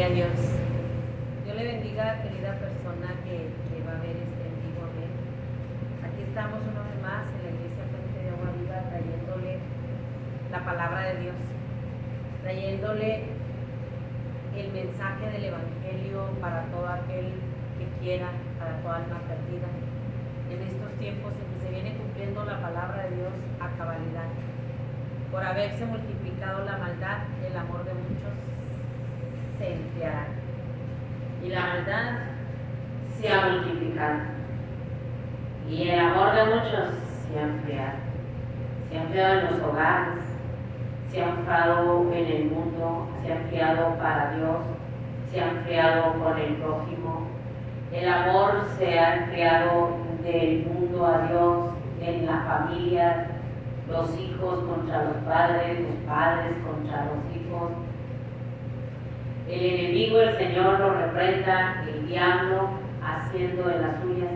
a Dios. Dios le bendiga, querida persona que va a ver este en vivo. Amén. Aquí estamos una vez más en la iglesia Fuente de Agua Viva, trayéndole la palabra de Dios, trayéndole el mensaje del evangelio para todo aquel que quiera, para toda alma perdida. En estos tiempos en que se viene cumpliendo la palabra de Dios a cabalidad, por haberse multiplicado la maldad, el amor de muchos se enfriará. Y la maldad se ha multiplicado. Y el amor de muchos se ha enfriado. Se ha enfriado en los hogares, se ha enfriado en el mundo, se ha enfriado para Dios, se ha enfriado con el prójimo. El amor se ha enfriado del mundo a Dios, en la familia, los hijos contra los padres contra los hijos. El enemigo, el Señor lo reprenda, el diablo haciendo de las suyas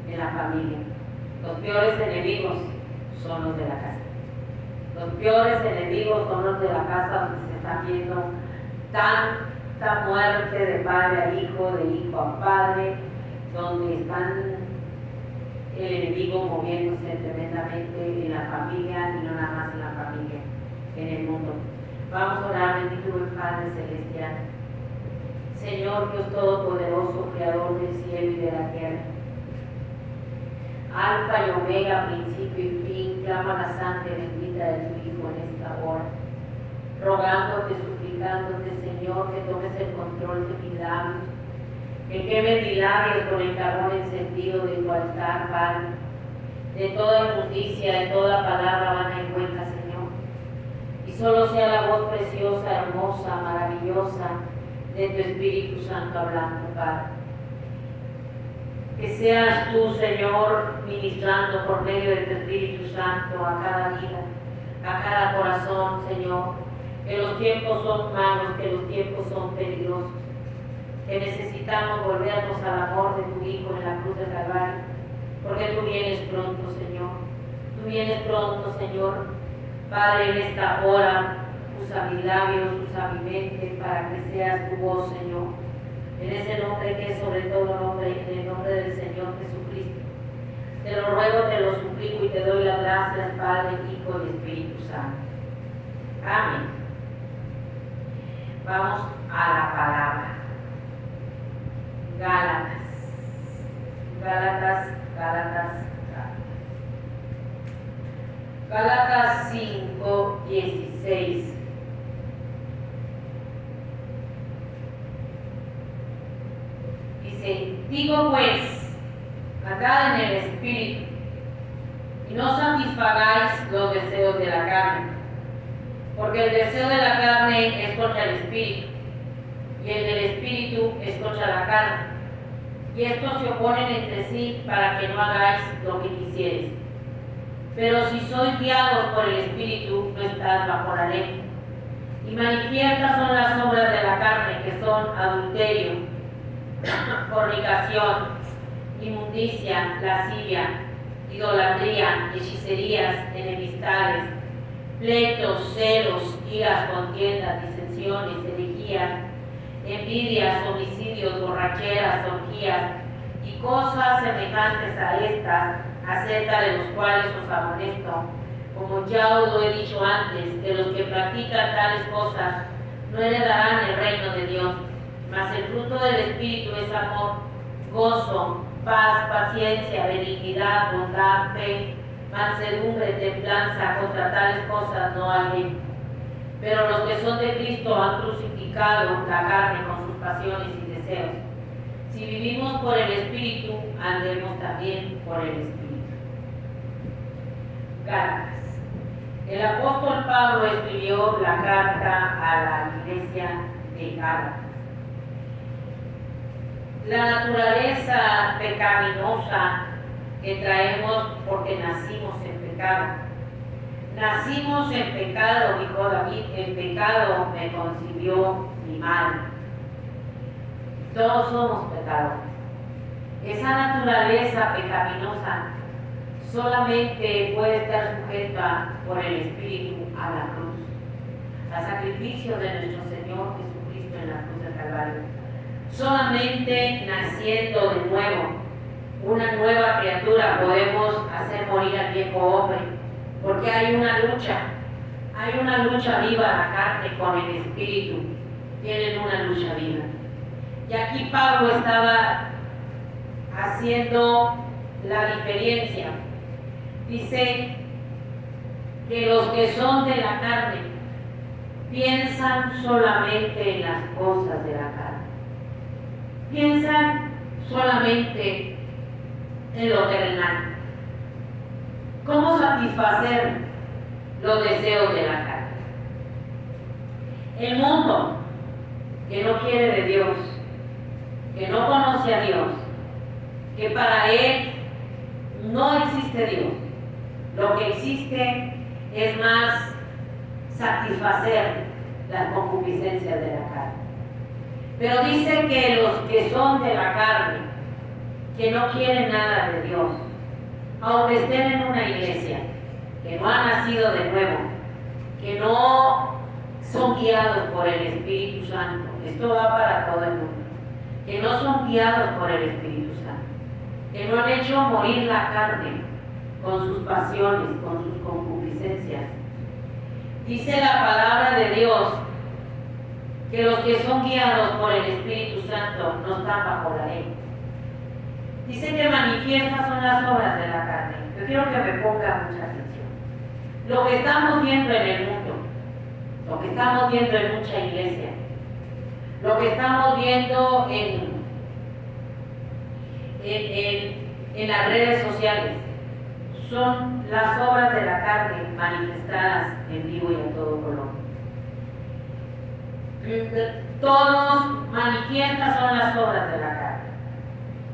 en la familia. Los peores enemigos son los de la casa. Los peores enemigos son los de la casa donde se está viendo tanta muerte de padre a hijo, de hijo a padre, donde están el enemigo moviéndose tremendamente en la familia y no nada más en la familia, en el mundo. Vamos a orar, bendito el Padre Celestial. Señor Dios Todopoderoso, Creador del cielo y de la tierra, Alfa y Omega, principio y fin, clama la sangre bendita de tu Hijo en esta hora, rogándote, suplicándote, Señor, que tomes el control de mis labios, que queme mis labios con el carbón encendido de tu altar, Padre, de toda injusticia, de toda palabra vana y hueca, Señor, y solo sea la voz preciosa, hermosa, maravillosa de tu Espíritu Santo hablando, Padre. Que seas tú, Señor, ministrando por medio de tu Espíritu Santo a cada vida, a cada corazón, Señor, que los tiempos son malos, que los tiempos son peligrosos, que necesitamos volvernos al amor de tu Hijo en la cruz del Calvario, porque tú vienes pronto, Señor. Tú vienes pronto, Señor. Padre, en esta hora, usa mis labios, usa mi mente, para que seas tu voz, Señor. En ese nombre que es sobre todo nombre, en el nombre del Señor Jesucristo. Te lo ruego, te lo suplico y te doy las gracias, Padre, Hijo y Espíritu Santo. Amén. Vamos a la palabra. Gálatas 5:16. Dice, digo pues, andad en el Espíritu, y no satisfagáis los deseos de la carne, porque el deseo de la carne es contra el Espíritu, y el del Espíritu es contra la carne, y estos se oponen entre sí para que no hagáis lo que quisierais. Pero si sois guiados por el Espíritu, no estáis bajo la ley. Y manifiestas son las obras de la carne, que son adulterio, fornicación, inmundicia, lascivia, idolatría, hechicerías, enemistades, pleitos, celos, iras, contiendas, disensiones, herejías, envidias, homicidios, borracheras, orgías y cosas semejantes a estas, acerca de los cuales os amonesto, como ya os lo he dicho antes, que los que practican tales cosas no heredarán el reino de Dios. Mas el fruto del Espíritu es amor, gozo, paz, paciencia, benignidad, bondad, fe, mansedumbre, templanza. Contra tales cosas no hay ley. Pero los que son de Cristo han crucificado la carne con sus pasiones y deseos. Si vivimos por el Espíritu, andemos también por el Espíritu. Gálatas. El apóstol Pablo escribió la carta a la iglesia de Gálatas. La naturaleza pecaminosa que traemos porque nacimos en pecado. Nacimos en pecado, dijo David, en pecado me concibió mi madre. Todos somos pecadores. Esa naturaleza pecaminosa solamente puede estar sujeta por el Espíritu a la cruz, al sacrificio de nuestro Señor Jesucristo en la cruz del Calvario. Solamente naciendo de nuevo, una nueva criatura, podemos hacer morir al viejo hombre, porque hay una lucha viva la carne con el espíritu, tienen una lucha viva. Y aquí Pablo estaba haciendo la diferencia. Dice que los que son de la carne piensan solamente en las cosas de la carne. Piensan solamente en lo terrenal. ¿Cómo satisfacer los deseos de la carne? El mundo que no quiere de Dios, que no conoce a Dios, que para él no existe Dios, lo que existe es más satisfacer las concupiscencias de la carne. Pero dice que los que son de la carne, que no quieren nada de Dios, aunque estén en una iglesia, que no han nacido de nuevo, que no son guiados por el Espíritu Santo, esto va para todo el mundo, que no son guiados por el Espíritu Santo, que no han hecho morir la carne con sus pasiones, con sus concupiscencias. Dice la palabra de Dios que los que son guiados por el Espíritu Santo no están bajo la ley. Dice que manifiestas son las obras de la carne. Yo quiero que me ponga mucha atención. Lo que estamos viendo en el mundo, lo que estamos viendo en mucha iglesia, lo que estamos viendo en las redes sociales, son las obras de la carne manifestadas en vivo y a todo color. Todos manifiestas son las obras de la carne.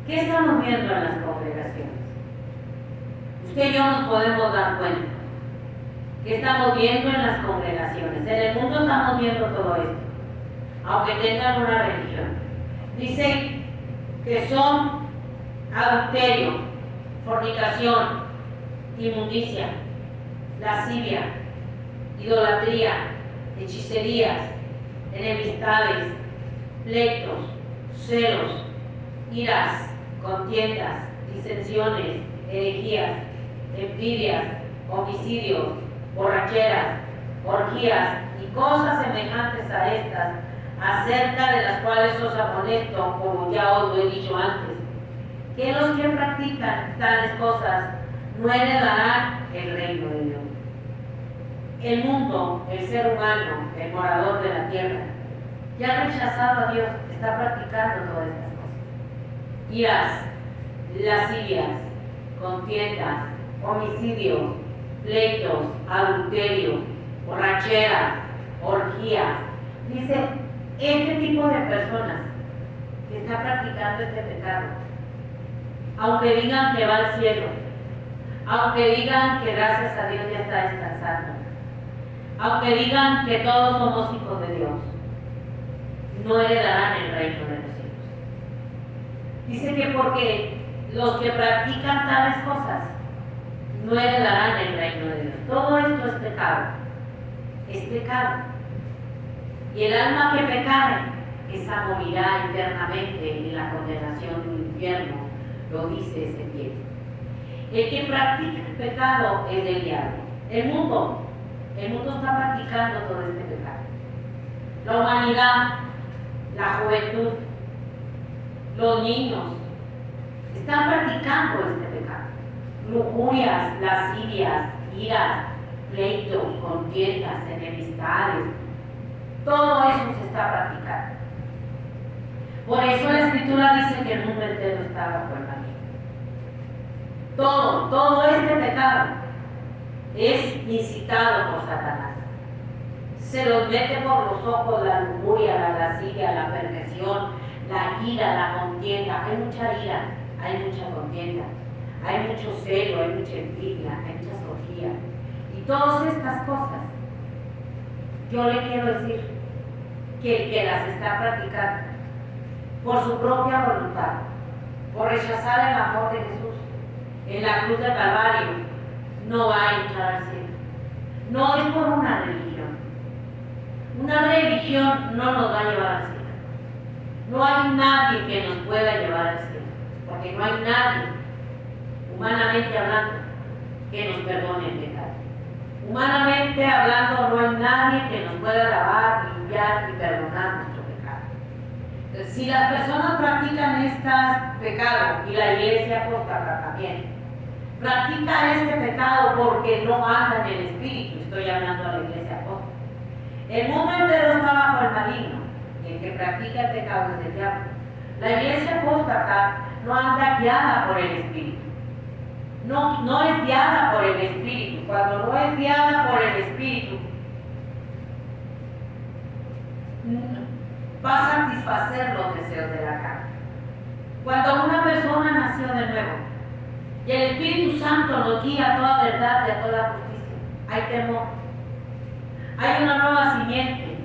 ¿Qué estamos viendo en las congregaciones? Usted y yo nos podemos dar cuenta. ¿Qué estamos viendo en las congregaciones? En el mundo estamos viendo todo esto, aunque tengan una religión. Dice que son adulterio, fornicación, inmundicia, lascivia, idolatría, hechicerías, enemistades, pleitos, celos, iras, contiendas, disensiones, herejías, envidias, homicidios, borracheras, orgías y cosas semejantes a estas, acerca de las cuales os amonesto, como ya os lo he dicho antes, que los que practican tales cosas no heredarán el reino de Dios. El mundo, el ser humano, el morador de la tierra, ya ha rechazado a Dios, está practicando todas estas cosas. Iras, lascivias, contiendas, homicidios, pleitos, adulterio, borracheras, orgías. Dice, este tipo de personas que está practicando este pecado, aunque digan que va al cielo, aunque digan que gracias a Dios ya está descansando, aunque digan que todos somos hijos de Dios, no heredarán el reino de los cielos. Dice que porque los que practican tales cosas no heredarán el reino de Dios. Todo esto es pecado. Es pecado. Y el alma que pecare, esa morirá eternamente en la condenación del infierno, lo dice Ezequiel. El que practica el pecado es del diablo. El mundo está practicando todo este pecado. La humanidad, la juventud, los niños están practicando este pecado. Lujurias, lascivias, iras, pleitos, contiendas, enemistades, todo eso se está practicando. Por eso la Escritura dice que el mundo entero está bajo el maligno. Todo este pecado es incitado por Satanás. Se los mete por los ojos la lujuria, la lascivia, la perversión, la ira, la contienda. Hay mucha ira, hay mucha contienda, hay mucho celo, hay mucha envidia, hay mucha orgías. Y todas estas cosas, yo le quiero decir que el que las está practicando por su propia voluntad, por rechazar el amor de Jesús en la cruz del Calvario, no va a entrar al cielo. No es por una religión. Una religión no nos va a llevar al cielo. No hay nadie que nos pueda llevar al cielo, porque no hay nadie, humanamente hablando, que nos perdone el pecado. Humanamente hablando, no hay nadie que nos pueda lavar, limpiar y perdonar nuestro pecado. Entonces, si las personas practican estos pecados, y la iglesia apóstata también, practica este pecado porque no anda en el espíritu, estoy hablando a la iglesia apóstata. El mundo entero está bajo el maligno, y el que practica el pecado es el diablo. La iglesia apóstata no anda guiada por el espíritu. No es guiada por el espíritu. Cuando no es guiada por el espíritu, va a satisfacer los deseos de la carne. Cuando una persona nació de nuevo y el Espíritu Santo nos guía a toda verdad y a toda justicia, hay temor. Hay una nueva simiente,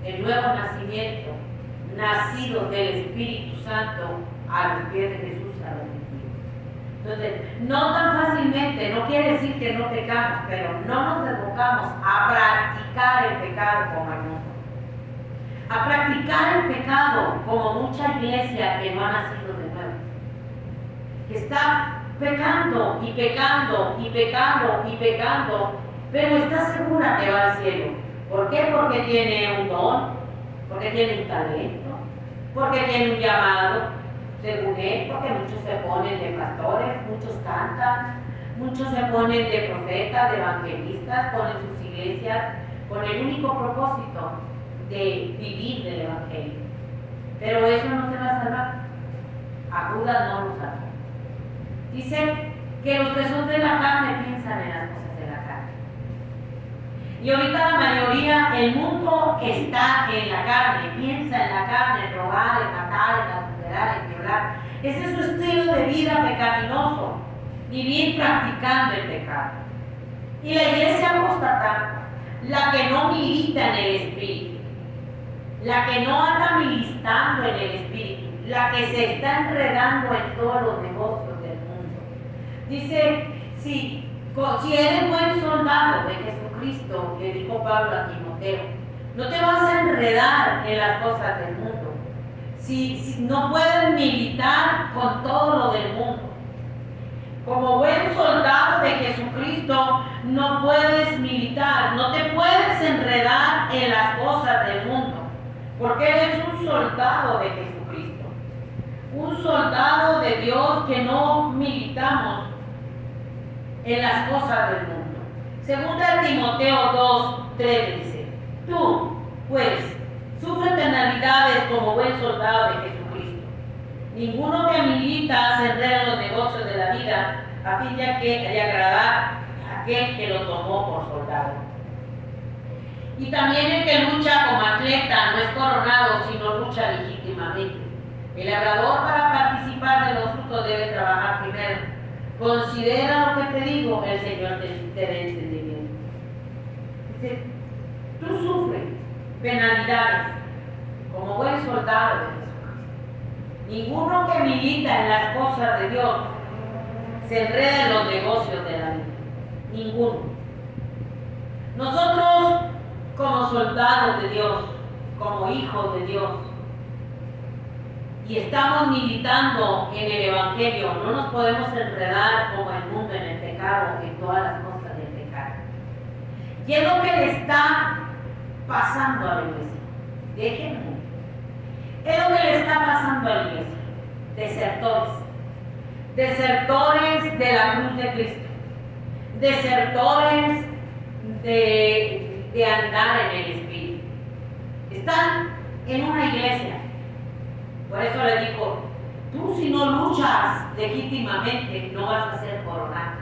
el nuevo nacimiento, nacido del Espíritu Santo a los pies de Jesús arrepentido. Entonces, no tan fácilmente, no quiere decir que no pecamos, pero no nos enfocamos a practicar el pecado como el mundo. A practicar el pecado como mucha iglesia que no ha nacido de nuevo. Que está pecando y pecando y pecando y pecando, pero está segura que va al cielo. ¿Por qué? Porque tiene un don, porque tiene un talento, porque tiene un llamado. Según él, porque muchos se ponen de pastores, muchos cantan, muchos se ponen de profetas, de evangelistas, ponen sus iglesias con el único propósito de vivir del evangelio. Pero eso no te va a salvar. A Judas no lo salva. Dice que los que son de la carne piensan en las cosas de la carne. Y ahorita la mayoría, el mundo está en la carne, piensa en la carne, en robar, en matar, en adulterar, en violar. Ese es su estilo de vida pecaminoso, vivir practicando el pecado. Y la iglesia apóstata, la que no milita en el espíritu, la que no anda militando en el espíritu, la que se está enredando en todos los negocios del mundo. Dice, si eres buen soldado de Jesucristo, le dijo Pablo a Timoteo, no te vas a enredar en las cosas del mundo. Si no puedes militar con todo lo del mundo. Como buen soldado de Jesucristo, no puedes militar, no te puedes enredar en las cosas del mundo, porque eres un soldado de Jesucristo, un soldado de Dios que no militamos en las cosas del mundo. Segunda Timoteo 2:3 dice, tú, pues, sufre penalidades como buen soldado de Jesucristo. Ninguno que milita se enreda en los negocios de la vida a fin de agradar a aquel que lo tomó por soldado. Y también el que lucha como atleta no es coronado, sino lucha legítimamente. El labrador para participar de los frutos debe trabajar primero. Considera lo que te digo, el Señor te dé entendimiento. Dice, tú sufres penalidades como buen soldado de Jesucristo. Ninguno que milita en las cosas de Dios se enreda en los negocios de la vida. Ninguno. Nosotros, como soldados de Dios, como hijos de Dios, y estamos militando en el Evangelio, no nos podemos enredar como el mundo en el pecado, en todas las cosas del pecado. Y es lo que le está pasando a la iglesia. Déjenme. Es lo que le está pasando a la iglesia. Desertores. Desertores de la cruz de Cristo. Desertores de andar en el Espíritu. Están en una iglesia. Por eso le digo, tú si no luchas legítimamente no vas a ser coronado.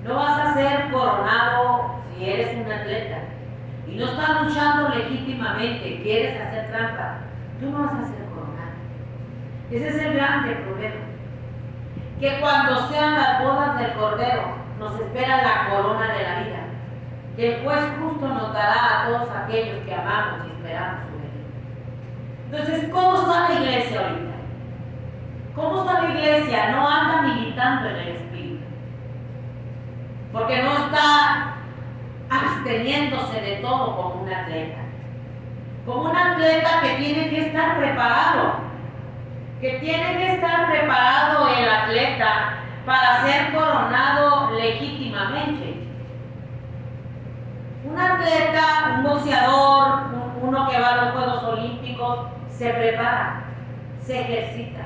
No vas a ser coronado si eres un atleta. Y no estás luchando legítimamente, quieres hacer trampa, tú no vas a ser coronado. Ese es el grande problema. Que cuando sean las bodas del Cordero, nos espera la corona de la vida. Que el juez justo nos dará a todos aquellos que amamos y esperamos su venida. Entonces, ¿cómo está la iglesia ahorita? ¿Cómo está la iglesia? No anda militando en el Espíritu. Porque no está absteniéndose de todo como un atleta. Como un atleta que tiene que estar preparado que tiene que estar preparado el atleta para ser coronado legítimamente. Un atleta, un boxeador, uno que va a los Juegos Olímpicos, se prepara, se ejercita,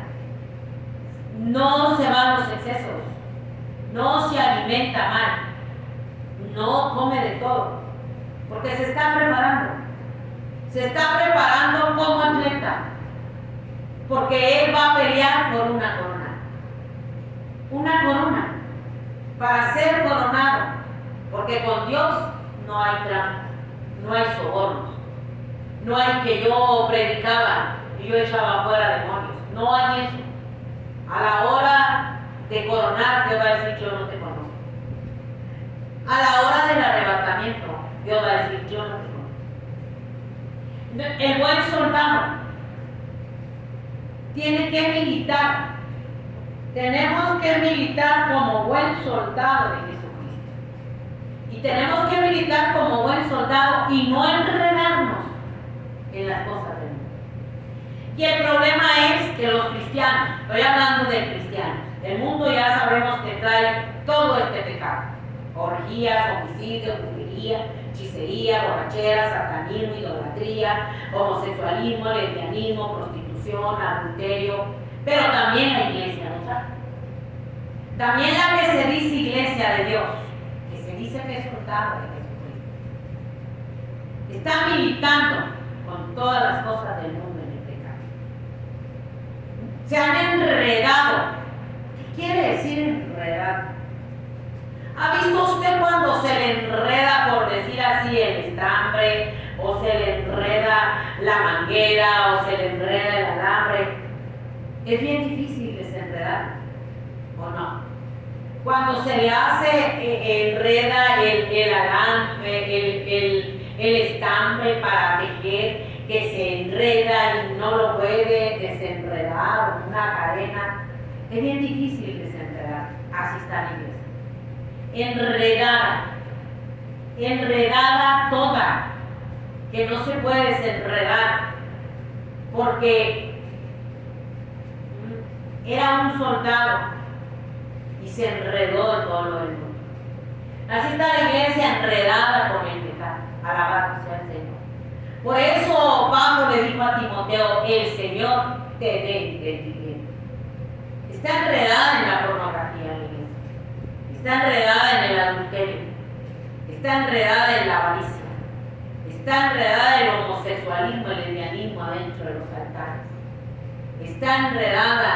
no se va a los excesos, no se alimenta mal, no come de todo, porque se está preparando como atleta, porque él va a pelear por una corona, para ser coronado, porque con Dios no hay trampa, no hay sobornos, no hay que yo predicaba y yo echaba fuera demonios, no hay eso. A la hora de coronar, Dios va a decir: yo no te conozco. A la hora del arrebatamiento, Dios va a decir: yo no te conozco. El buen soldado tiene que militar. Tenemos que militar como buen soldado de Jesucristo. Y tenemos que militar como buen soldado y no enredarnos en las cosas del mundo. Y el problema es que los cristianos, estoy hablando de cristianos, el mundo ya sabemos que trae todo este pecado: orgías, homicidios, brujería, hechicería, borrachera, satanismo, idolatría, homosexualismo, lesbianismo, prostitución, adulterio, pero también la iglesia lo sabe. También la que se dice iglesia de Dios, que se dice que es soldado de Jesucristo, está militando con todas las cosas del mundo en el pecado. Se han enredado. ¿Qué quiere decir enredado? ¿Ha visto usted cuando se le enreda, por decir así, el estambre, o se le enreda la manguera, o se le enreda el alambre? Es bien difícil desenredar, ¿o no? Cuando se le hace enreda el alambre, el estambre para tejer, que se enreda y no lo puede desenredar, una cadena, es bien difícil desenredar. Así está la iglesia. Enredada toda, que no se puede desenredar, porque era un soldado y se enredó en todo lo del mundo. Así está la iglesia enredada con el pecado. Alabado sea el Señor. Por eso Pablo le dijo a Timoteo: el Señor te dé entendimiento. Está enredada en la pornografía la iglesia. Está enredada en el adulterio. Está enredada en la avaricia. Está enredada en el homosexualismo, el lesbianismo adentro de los altares. Está enredada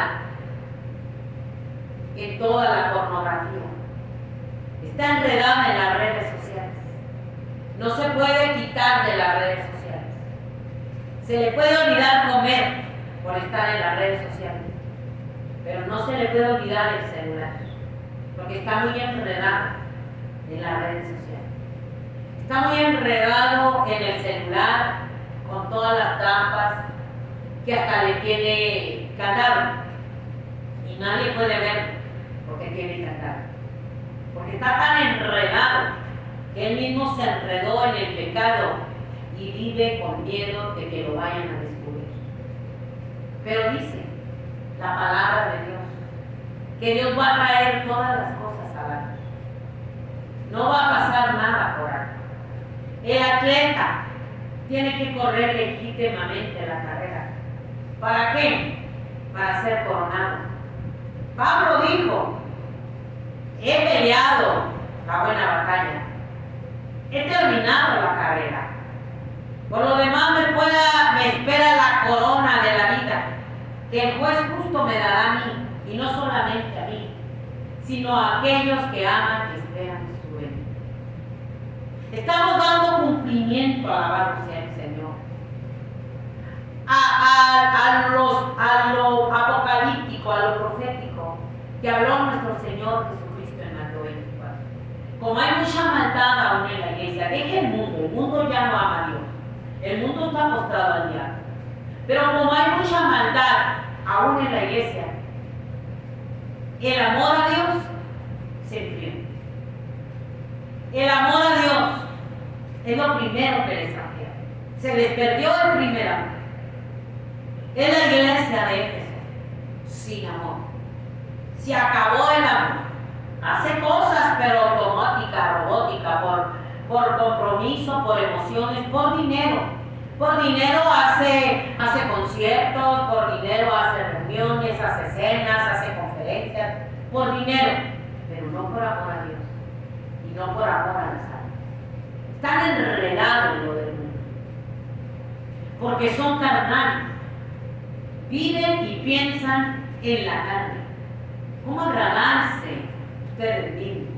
en toda la pornografía. Está enredada en las redes sociales. No se puede quitar de las redes sociales. Se le puede olvidar comer por estar en las redes sociales, pero no se le puede olvidar el celular, porque está muy enredado en las redes sociales. Está muy enredado en el celular con todas las trampas que hasta le tiene candado y nadie puede ver porque tiene candado, porque está tan enredado que él mismo se enredó en el pecado y vive con miedo de que lo vayan a descubrir. Pero dice la palabra de Dios que Dios va a traer todas las cosas a la luz. No va a pasar nada por ahí. El atleta tiene que correr legítimamente la carrera. ¿Para qué? Para ser coronado. Pablo dijo: he peleado la buena batalla, he terminado la carrera. Por lo demás me espera la corona de la vida, que el juez justo me dará a mí, y no solamente a mí, sino a aquellos que aman y esperan su venida. Estamos dando cumplimiento, alabado sea el Señor, a lo apocalíptico, a lo profético que habló nuestro Señor Jesucristo en Mateo 24. Como hay mucha maldad aún en la iglesia, deje el mundo ya no ama a Dios, el mundo está postrado al diablo, pero como hay mucha maldad aún en la iglesia, el amor a Dios se enfrió. El amor a Dios es lo primero que les afecta. Se les perdió el primer amor. Es la iglesia de Éfeso. sin amor. Se acabó el amor. Hace cosas, pero automática, robótica, por compromiso, por emociones, por dinero. Por dinero hace conciertos, por dinero hace reuniones, hace cenas, hace conferencias, por dinero, pero no por amor a Dios y no por amor a las almas. Están enredados en lo del mundo, porque son carnales, viven y piensan en la carne. ¿Cómo agradarse ustedes mismos?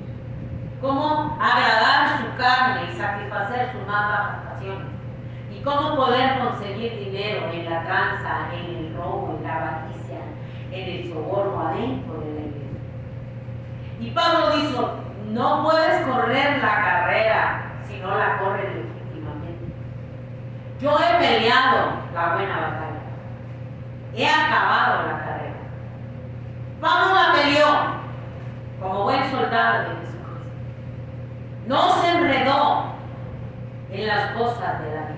¿Cómo agradar su carne y satisfacer sus más bajas pasiones? ¿Y cómo poder conseguir dinero en la tranza, en el robo, en la avaricia, en el soborno adentro de la iglesia? Y Pablo dijo, no puedes correr la carrera si no la corres legítimamente. Yo he peleado la buena batalla. He acabado la carrera. Pablo la peleó como buen soldado de Jesucristo. No se enredó en las cosas de la vida.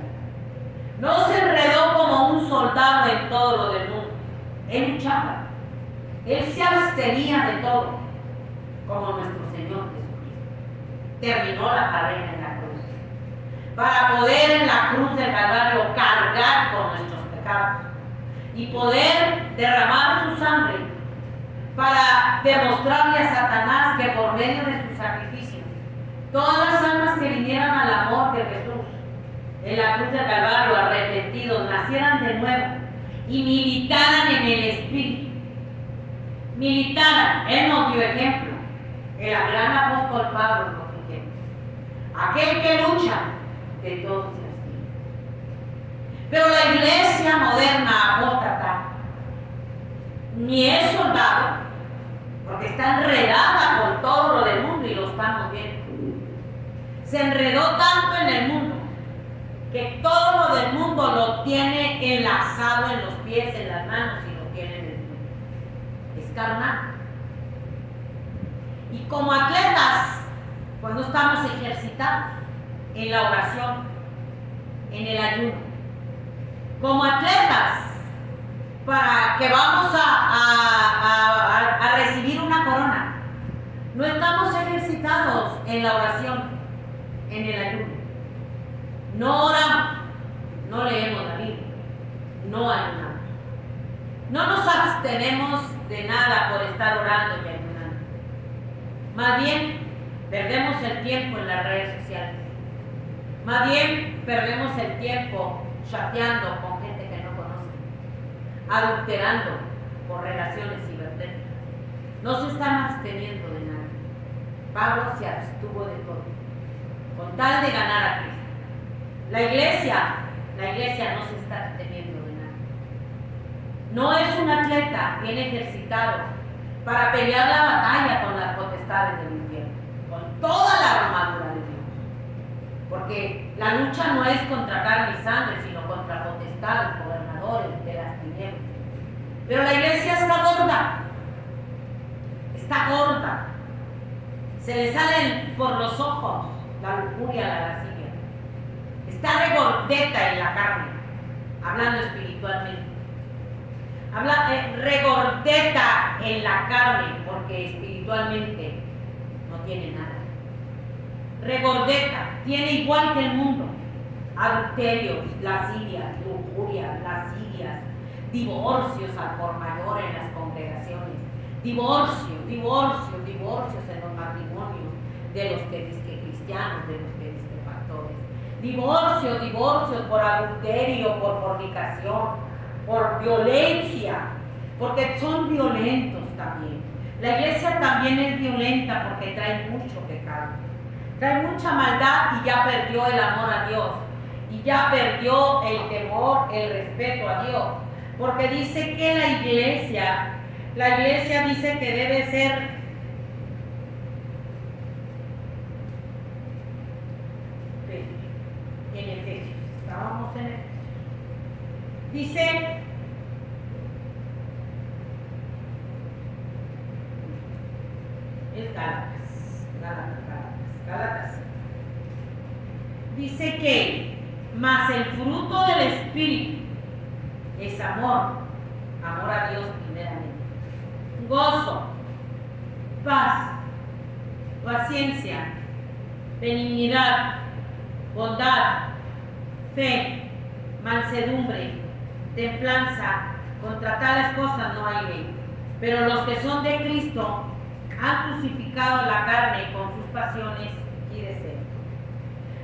No se enredó como un soldado en todo lo del mundo. Él luchaba. Él se abstenía de todo, como nuestro Señor Jesucristo. Terminó la carrera en la cruz, para poder en la cruz del Calvario cargar con nuestros pecados y poder derramar su sangre para demostrarle a Satanás que por medio de su sacrificio, todas las almas que vinieran al amor de Jesús en la cruz del Calvario, arrepentidos, nacieran de nuevo y militaran en el Espíritu. Militaran. Él nos dio ejemplo. El gran apóstol Pablo nos dio ejemplo. Aquel que lucha, de todos se abstiene. Pero la iglesia moderna apóstata ni es soldado, porque está enredada con todo lo del mundo y lo estamos viendo. Se enredó tanto en el mundo que todo lo del mundo lo tiene enlazado en los pies, en las manos y lo tiene en el mundo. Es carnal. Y como atletas, cuando estamos ejercitados en la oración, en el ayuno, como atletas, para que vamos a recibir una corona, no estamos ejercitados en la oración, en el ayuno. No oramos, no leemos la Biblia, no ayunamos. No nos abstenemos de nada por estar orando y ayunando. Más bien, perdemos el tiempo en las redes sociales. Más bien, perdemos el tiempo chateando con gente que no conoce, adulterando por relaciones cibernéticas. No se están absteniendo de nada. Pablo se abstuvo de todo, con tal de ganar a Cristo. La iglesia no se está absteniendo de nada. No es un atleta bien ejercitado para pelear la batalla con las potestades del infierno, con toda la armadura de Dios. Porque la lucha no es contra carne y sangre, sino contra potestades, gobernadores de las tinieblas. Pero la iglesia está gorda. Está gorda. Se le salen por los ojos la lujuria, la lascivia. Está regordeta en la carne, hablando espiritualmente. Regordeta en la carne, porque espiritualmente no tiene nada. Regordeta, tiene igual que el mundo: adulterios, lascivias, lujurias, lascivias, divorcios al por mayor en las congregaciones, divorcios en los matrimonios de los que dicen cristianos, de los que dicen pastores, divorcios por adulterio, por fornicación, por violencia, porque son violentos también. La iglesia también es violenta porque trae mucho pecado, trae mucha maldad y ya perdió el amor a Dios, y ya perdió el temor, el respeto a Dios, porque dice que la iglesia dice que debe ser en Efesios, estábamos en Efesios, dice es Gálatas. Dice que mas el fruto del Espíritu es amor a Dios primeramente, gozo, paz, paciencia, benignidad, bondad, fe, mansedumbre, templanza. Contra tales cosas no hay ley. Pero los que son de Cristo han crucificado la carne con sus pasiones y deseos.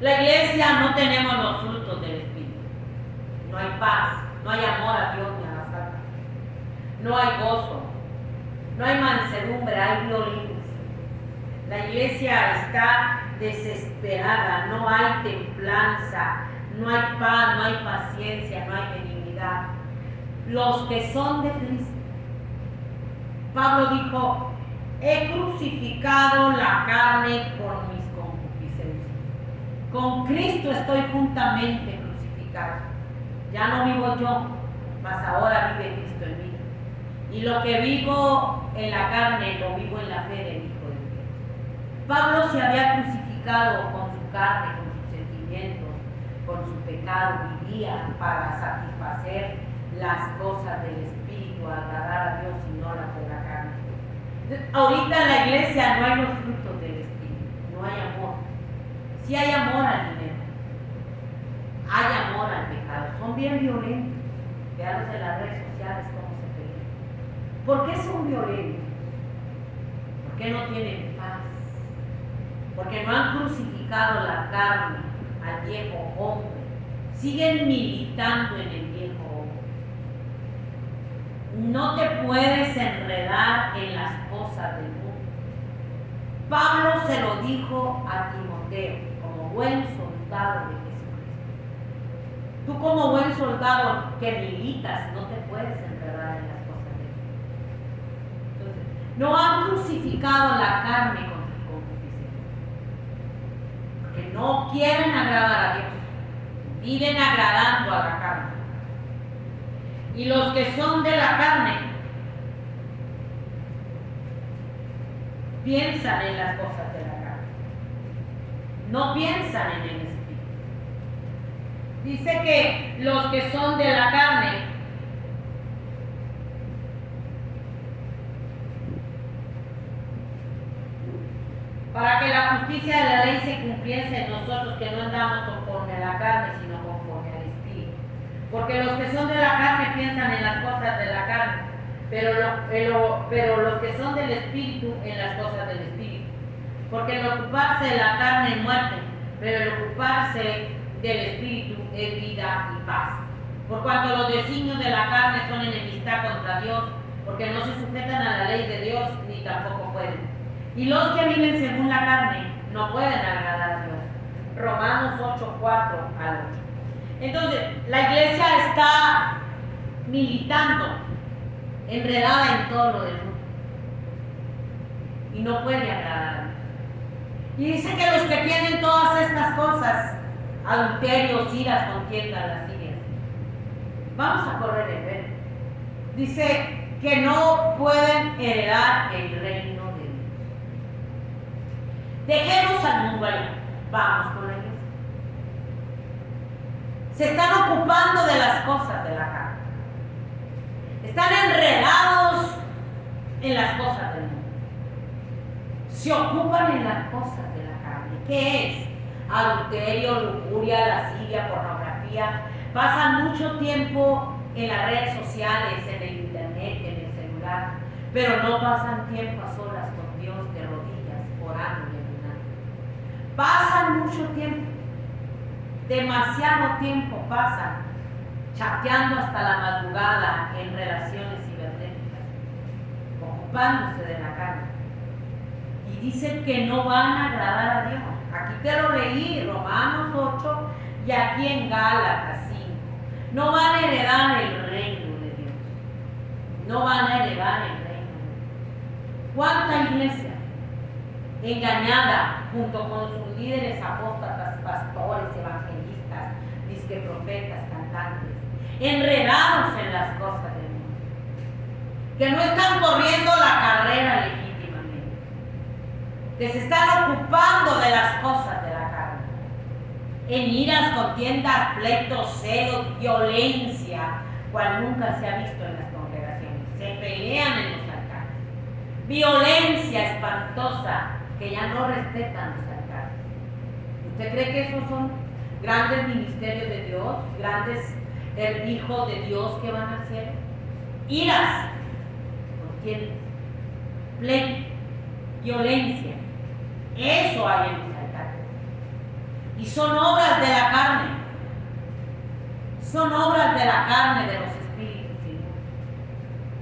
La iglesia no tenemos los frutos del Espíritu. No hay paz, no hay amor a Dios ni a las almas. No hay gozo, no hay mansedumbre, hay violencia. La iglesia está desesperada, no hay templanza, no hay paz, no hay paciencia, no hay benignidad. Los que son de Cristo. Pablo dijo, he crucificado la carne con mis concupiscencias. Con Cristo estoy juntamente crucificado. Ya no vivo yo, mas ahora vive Cristo en mí. Y lo que vivo en la carne, lo vivo en la fe del Hijo de Dios. Pablo se había crucificado con su carne, con sus sentimientos, con su pecado. Vivía para satisfacer las cosas del Espíritu, agradar a Dios y no las de la carne. Ahorita en la iglesia no hay los frutos del Espíritu, no hay amor. Sí hay amor al dinero, hay amor al pecado, son bien violentos. Veamos en las redes sociales cómo se pelean. ¿Por qué son violentos? Porque no tienen paz, porque no han crucificado la carne al viejo hombre, siguen militando en el viejo hombre. No te puedes enredar en las cosas del mundo. Pablo se lo dijo a Timoteo como buen soldado de Jesucristo. Tú como buen soldado que militas no te puedes enredar en las cosas del mundo. Entonces, no han crucificado la carne con sus concupiscencias, porque no quieren agradar a Dios, viven agradando a la carne. Y los que son de la carne piensan en las cosas de la carne, no piensan en el Espíritu. Dice que los que son de la carne para que la justicia de la ley se cumpliese en nosotros, que no andamos conforme a la carne, sino conforme al Espíritu. Porque los que son de la carne piensan en las cosas de la carne, pero los que son del Espíritu en las cosas del Espíritu. Porque el ocuparse de la carne es muerte, pero el ocuparse del Espíritu es vida y paz. Por cuanto los designios de la carne son enemistad contra Dios, porque no se sujetan a la ley de Dios, ni tampoco pueden. Y los que viven según la carne no pueden agradar a Dios. Romanos 8, 4 al 8. Entonces, la iglesia está militando, enredada en todo lo del mundo. Y no puede agradar a Dios. Y dice que los que tienen todas estas cosas, adulterios, iras, contiendas, lascivias, vamos a correr el velo. Dice que no pueden heredar el reino de Dios. Dejemos al mundo allá, vamos con la iglesia. Se están ocupando de las cosas de la carne. Están enredados en las cosas del mundo. Se ocupan en las cosas de la carne. ¿Qué es? Adulterio, lujuria, lascivia, pornografía. Pasan mucho tiempo en las redes sociales, en el internet, en el celular, pero no pasan tiempo a solas con Dios de rodillas, orando y ayunando. Pasan mucho tiempo. Demasiado tiempo pasan chateando hasta la madrugada en relaciones cibernéticas, ocupándose de la carne. Y dicen que no van a agradar a Dios. Aquí te lo leí, Romanos 8 y aquí en Gálatas 5. No van a heredar el reino de Dios. No van a heredar el reino de Dios. ¿Cuánta iglesia engañada junto con sus líderes apóstatas, pastores, evangelistas, disque profetas, cantantes, enredados en las cosas del mundo, que no están corriendo la carrera legítimamente, que se están ocupando de las cosas de la carne, en iras, contiendas, pleitos, celos, violencia, cual nunca se ha visto en las congregaciones, se pelean en los altares. violencia espantosa, que ya no respetan nuestra carne. ¿Usted cree que esos son grandes ministerios de Dios, grandes hijos de Dios que van al cielo? Iras, contiendas, pleito, violencia, eso hay en nuestra carne. Y son obras de la carne, son obras de la carne de los espíritus, ¿sí?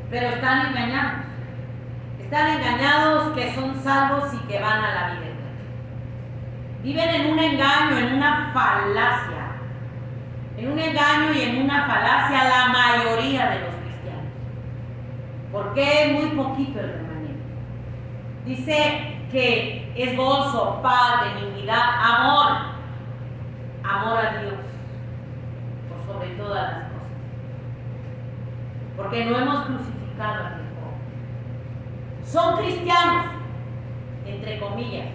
Pero están engañados. Están engañados que son salvos y que van a la vida eterna. Viven en un engaño, en una falacia. En un engaño y en una falacia la mayoría de los cristianos. Porque es muy poquito el remanente. Dice que es gozo, paz, benignidad, amor. Amor a Dios. Por sobre todas las cosas. Porque no hemos crucificado a Dios. Son cristianos, entre comillas,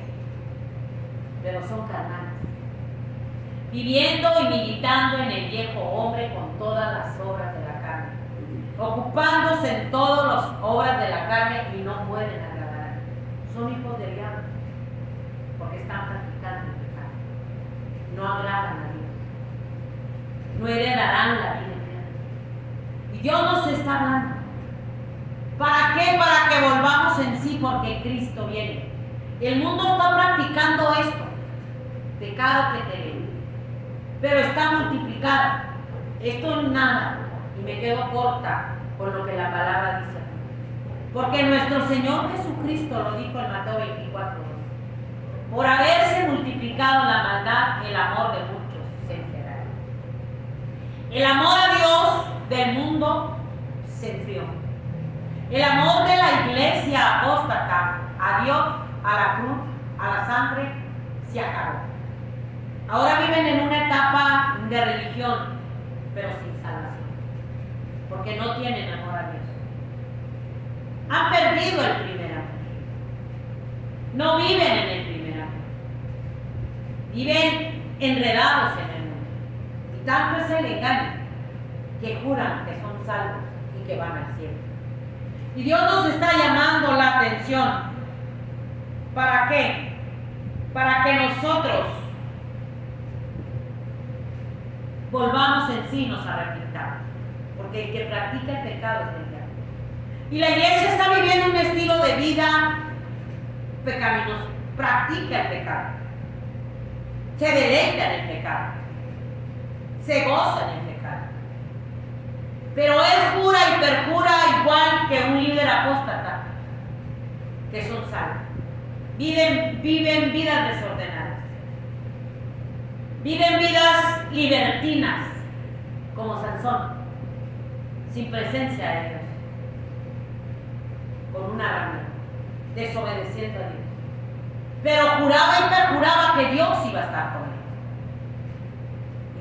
pero son carnales, viviendo y militando en el viejo hombre con todas las obras de la carne, ocupándose en todas las obras de la carne y no pueden agradar a Dios. Son hijos del diablo, porque están practicando el pecado, no agradan a Dios, no heredarán la vida eterna. Y Dios nos está hablando. ¿Para qué? Para que volvamos en sí, porque Cristo viene. El mundo está practicando esto, pecado que te ven, pero está multiplicado. Esto es nada, y me quedo corta con lo que la palabra dice. Porque nuestro Señor Jesucristo lo dijo en Mateo 24:2. Por haberse multiplicado la maldad, el amor de muchos se enfriará. El amor a Dios del mundo se enfrió. El amor de la iglesia apóstata a Dios, a la cruz, a la sangre, se acabó. Ahora viven en una etapa de religión, pero sin salvación, porque no tienen amor a Dios. Han perdido el primer amor. No viven en el primer amor. Viven enredados en el mundo. Y tanto es el engaño que juran que son salvos y que van al cielo. Y Dios nos está llamando la atención. ¿Para qué? Para que nosotros volvamos en sí, nos arrepintamos. Porque el que practica el pecado es el diablo. Y la iglesia está viviendo un estilo de vida pecaminoso. Practica el pecado. Se deleita en el pecado. Se goza en el pecado. Pero él jura y perjura igual que un líder apóstata, que son salvos. Viven vidas desordenadas. Viven vidas libertinas, como Sansón, sin presencia de Dios, con una ramera, desobedeciendo a Dios. Pero juraba y perjuraba que Dios iba a estar con él.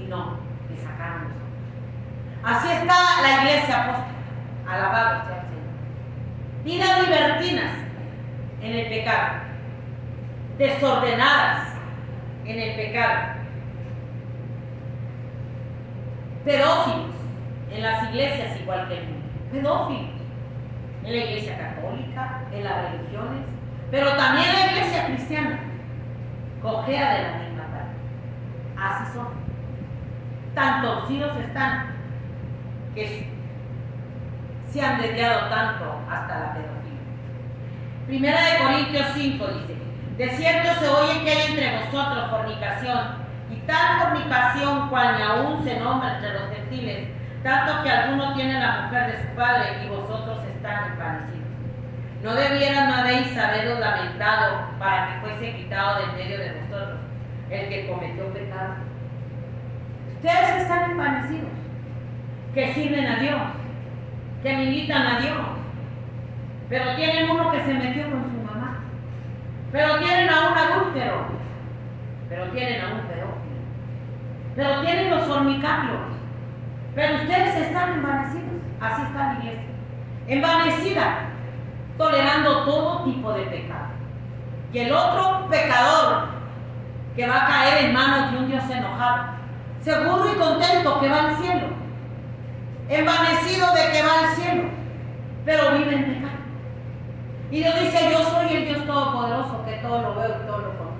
Y no, le sacaron los ojos. Así está la iglesia apóstata. Alabado sea el Señor. Vidas libertinas en el pecado, desordenadas en el pecado, pedófilos en las iglesias igual que el mundo, pedófilos en la iglesia católica, en las religiones, pero también en la iglesia cristiana, cojea de la misma parte. Así son. Tan torcidos están que se han desviado tanto hasta la pedofilia. Primera de Corintios 5 dice: de cierto se oye que hay entre vosotros fornicación, y tal fornicación cual ni aún se nombra entre los gentiles, tanto que alguno tiene la mujer de su padre y vosotros están envanecidos. ¿No debieran, no habéis haberos lamentado para que fuese quitado del medio de vosotros el que cometió pecado? Ustedes están envanecidos, que sirven a Dios, que militan a Dios, pero tienen uno que se metió con su mamá, pero tienen a un adúltero, pero tienen a un pedófilo, pero tienen los fornicarios, pero ustedes están envanecidos. Así está la iglesia, envanecida, tolerando todo tipo de pecado. Y el otro pecador que va a caer en manos de un Dios enojado, seguro y contento que va al cielo, envanecido de que va al cielo, pero vive en pecado. Y Dios dice, yo soy el Dios Todopoderoso, que todo lo veo y todo lo conozco.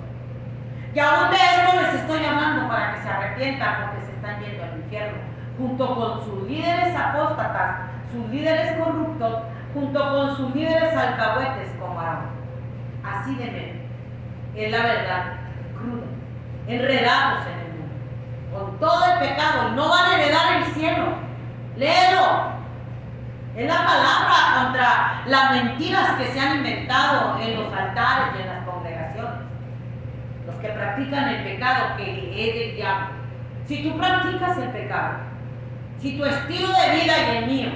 Y aún de esto les estoy llamando para que se arrepientan, porque se están yendo al infierno, junto con sus líderes apóstatas, sus líderes corruptos, junto con sus líderes alcahuetes como Aarón. Así de menos. Es la verdad, cruda, enredados en el mundo, con todo el pecado, y no van a heredar el cielo. Léelo. Es la palabra contra las mentiras que se han inventado en los altares y en las congregaciones. Los que practican el pecado, que es del diablo. Si tú practicas el pecado, si tu estilo de vida y el mío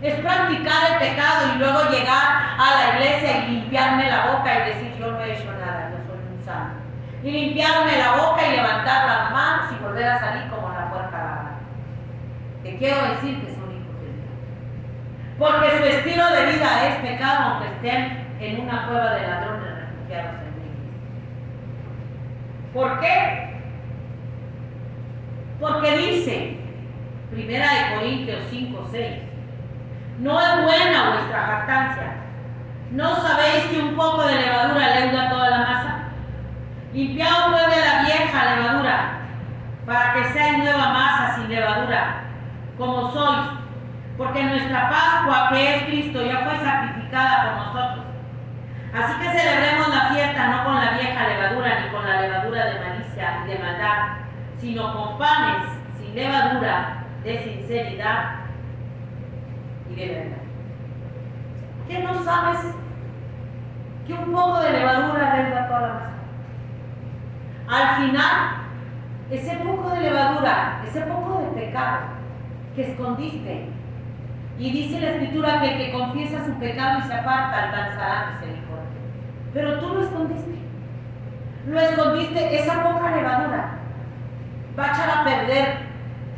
es practicar el pecado y luego llegar a la iglesia y limpiarme la boca y decir, yo no he hecho nada, yo soy un santo, y limpiarme la boca y levantar las manos y volver a salir como la puerta lavada, te quiero decir que son hijos de Dios, porque su estilo de vida es pecado, aunque estén en una cueva de ladrones refugiados en Dios. ¿Por qué? Porque dice 1 Corintios 5:6, no es buena vuestra jactancia. ¿No sabéis que un poco de levadura leuda toda la masa? Limpiaos pues de la vieja levadura, para que seáis nueva masa sin levadura, como sois, porque nuestra Pascua, que es Cristo, ya fue sacrificada por nosotros. Así que celebremos la fiesta no con la vieja levadura, ni con la levadura de malicia y de maldad, sino con panes sin levadura, de sinceridad y de verdad. ¿Qué no sabes? Que un poco de levadura leuda toda la masa. Al final, ese poco de levadura, ese poco de pecado que escondiste, y dice la Escritura que el que confiesa su pecado y se aparta alcanzará misericordia. Pero tú lo escondiste. Lo escondiste, esa poca levadura va a echar a perder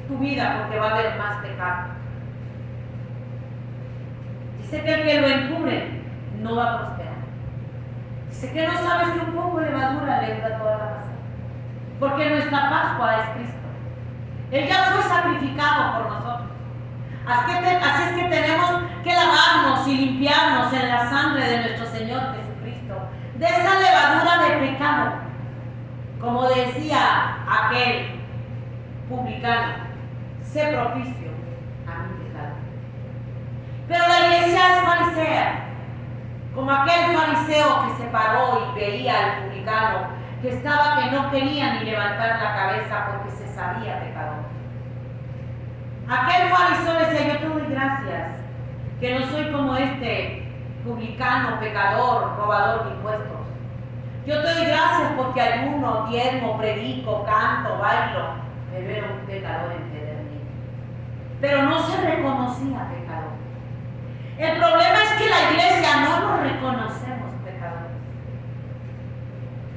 tu vida porque va a haber más pecado. Dice que el que lo encubre no va a prosperar. Dice que no sabes que un poco de levadura leuda toda la masa. Porque nuestra Pascua es Cristo. Él ya fue sacrificado por nosotros. Así es que tenemos que lavarnos y limpiarnos en la sangre de nuestro Señor Jesucristo. De esa levadura de pecado. Como decía aquel publicano, sé propicio a mi pecado. Pero la iglesia es farisea, como aquel fariseo que se paró y veía al publicano que estaba que no quería ni levantar la cabeza porque se sabía pecador. Aquel fariseo decía, yo te doy gracias que no soy como este publicano, pecador, robador de impuestos. Yo te doy gracias porque ayuno, diezmo, predico, canto, bailo, me veo un pecador empedernido. Pero no se reconocía pecador. El problema es que la iglesia no nos reconocemos pecadores.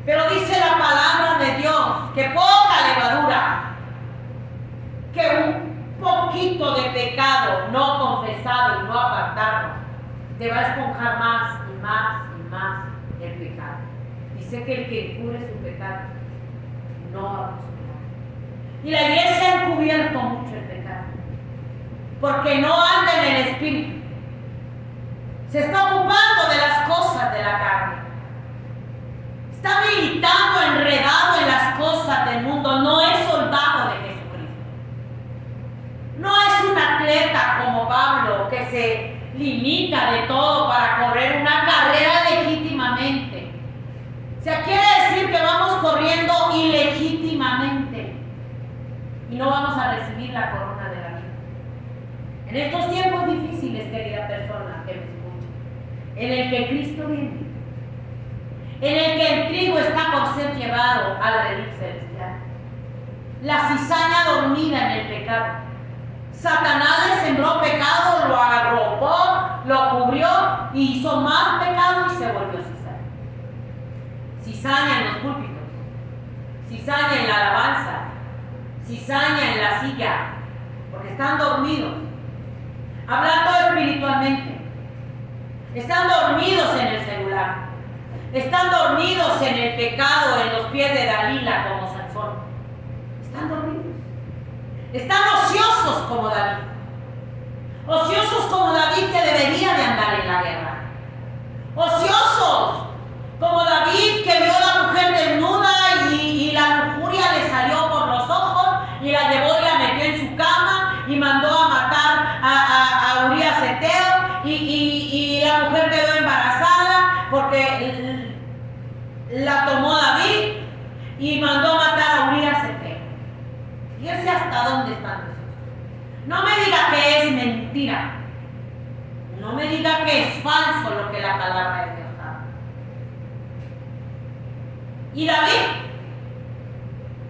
Pero dice la palabra de Dios que poca levadura, que un poquito de pecado no confesado y no apartado te va a esponjar más y más y más el pecado. Dice que el que encubre su pecado no va a prosperar. Y la iglesia ha encubierto mucho el pecado porque no anda en el espíritu. Se está ocupando de las cosas de la carne. Está militando, enredado en las cosas del mundo. No es soldado de Jesucristo. No es un atleta como Pablo que se limita de todo para correr una carrera legítimamente. O sea, quiere decir que vamos corriendo ilegítimamente y no vamos a recibir la corona de la vida. En estos tiempos difíciles, querida persona que me escucha, en el que Cristo viene, en el que el trigo está por ser llevado al redil celestial, la cizaña dormida en el pecado. Satanás le sembró pecado, lo arropó, lo cubrió y hizo más pecado y se volvió cizaña. Cizaña en los púlpitos, cizaña en la alabanza, cizaña en la silla, porque están dormidos, hablando espiritualmente. Están dormidos en el celular. Están dormidos en el pecado, en los pies de Dalila como Sansón. Están dormidos. Están ociosos como David. Ociosos como David, que debería de andar en la guerra. ociosos, como David, que vio a la mujer desnuda y la lujuria le salió por los ojos y la llevó y la metió en su cama y mandó a matar a Urías Eteo y la mujer quedó embarazada porque la tomó David y mandó a matar a Urías Eteo. Fíjense hasta dónde están nosotros. No me diga que es mentira. No me diga que es falso lo que la palabra de Dios habla. Y David,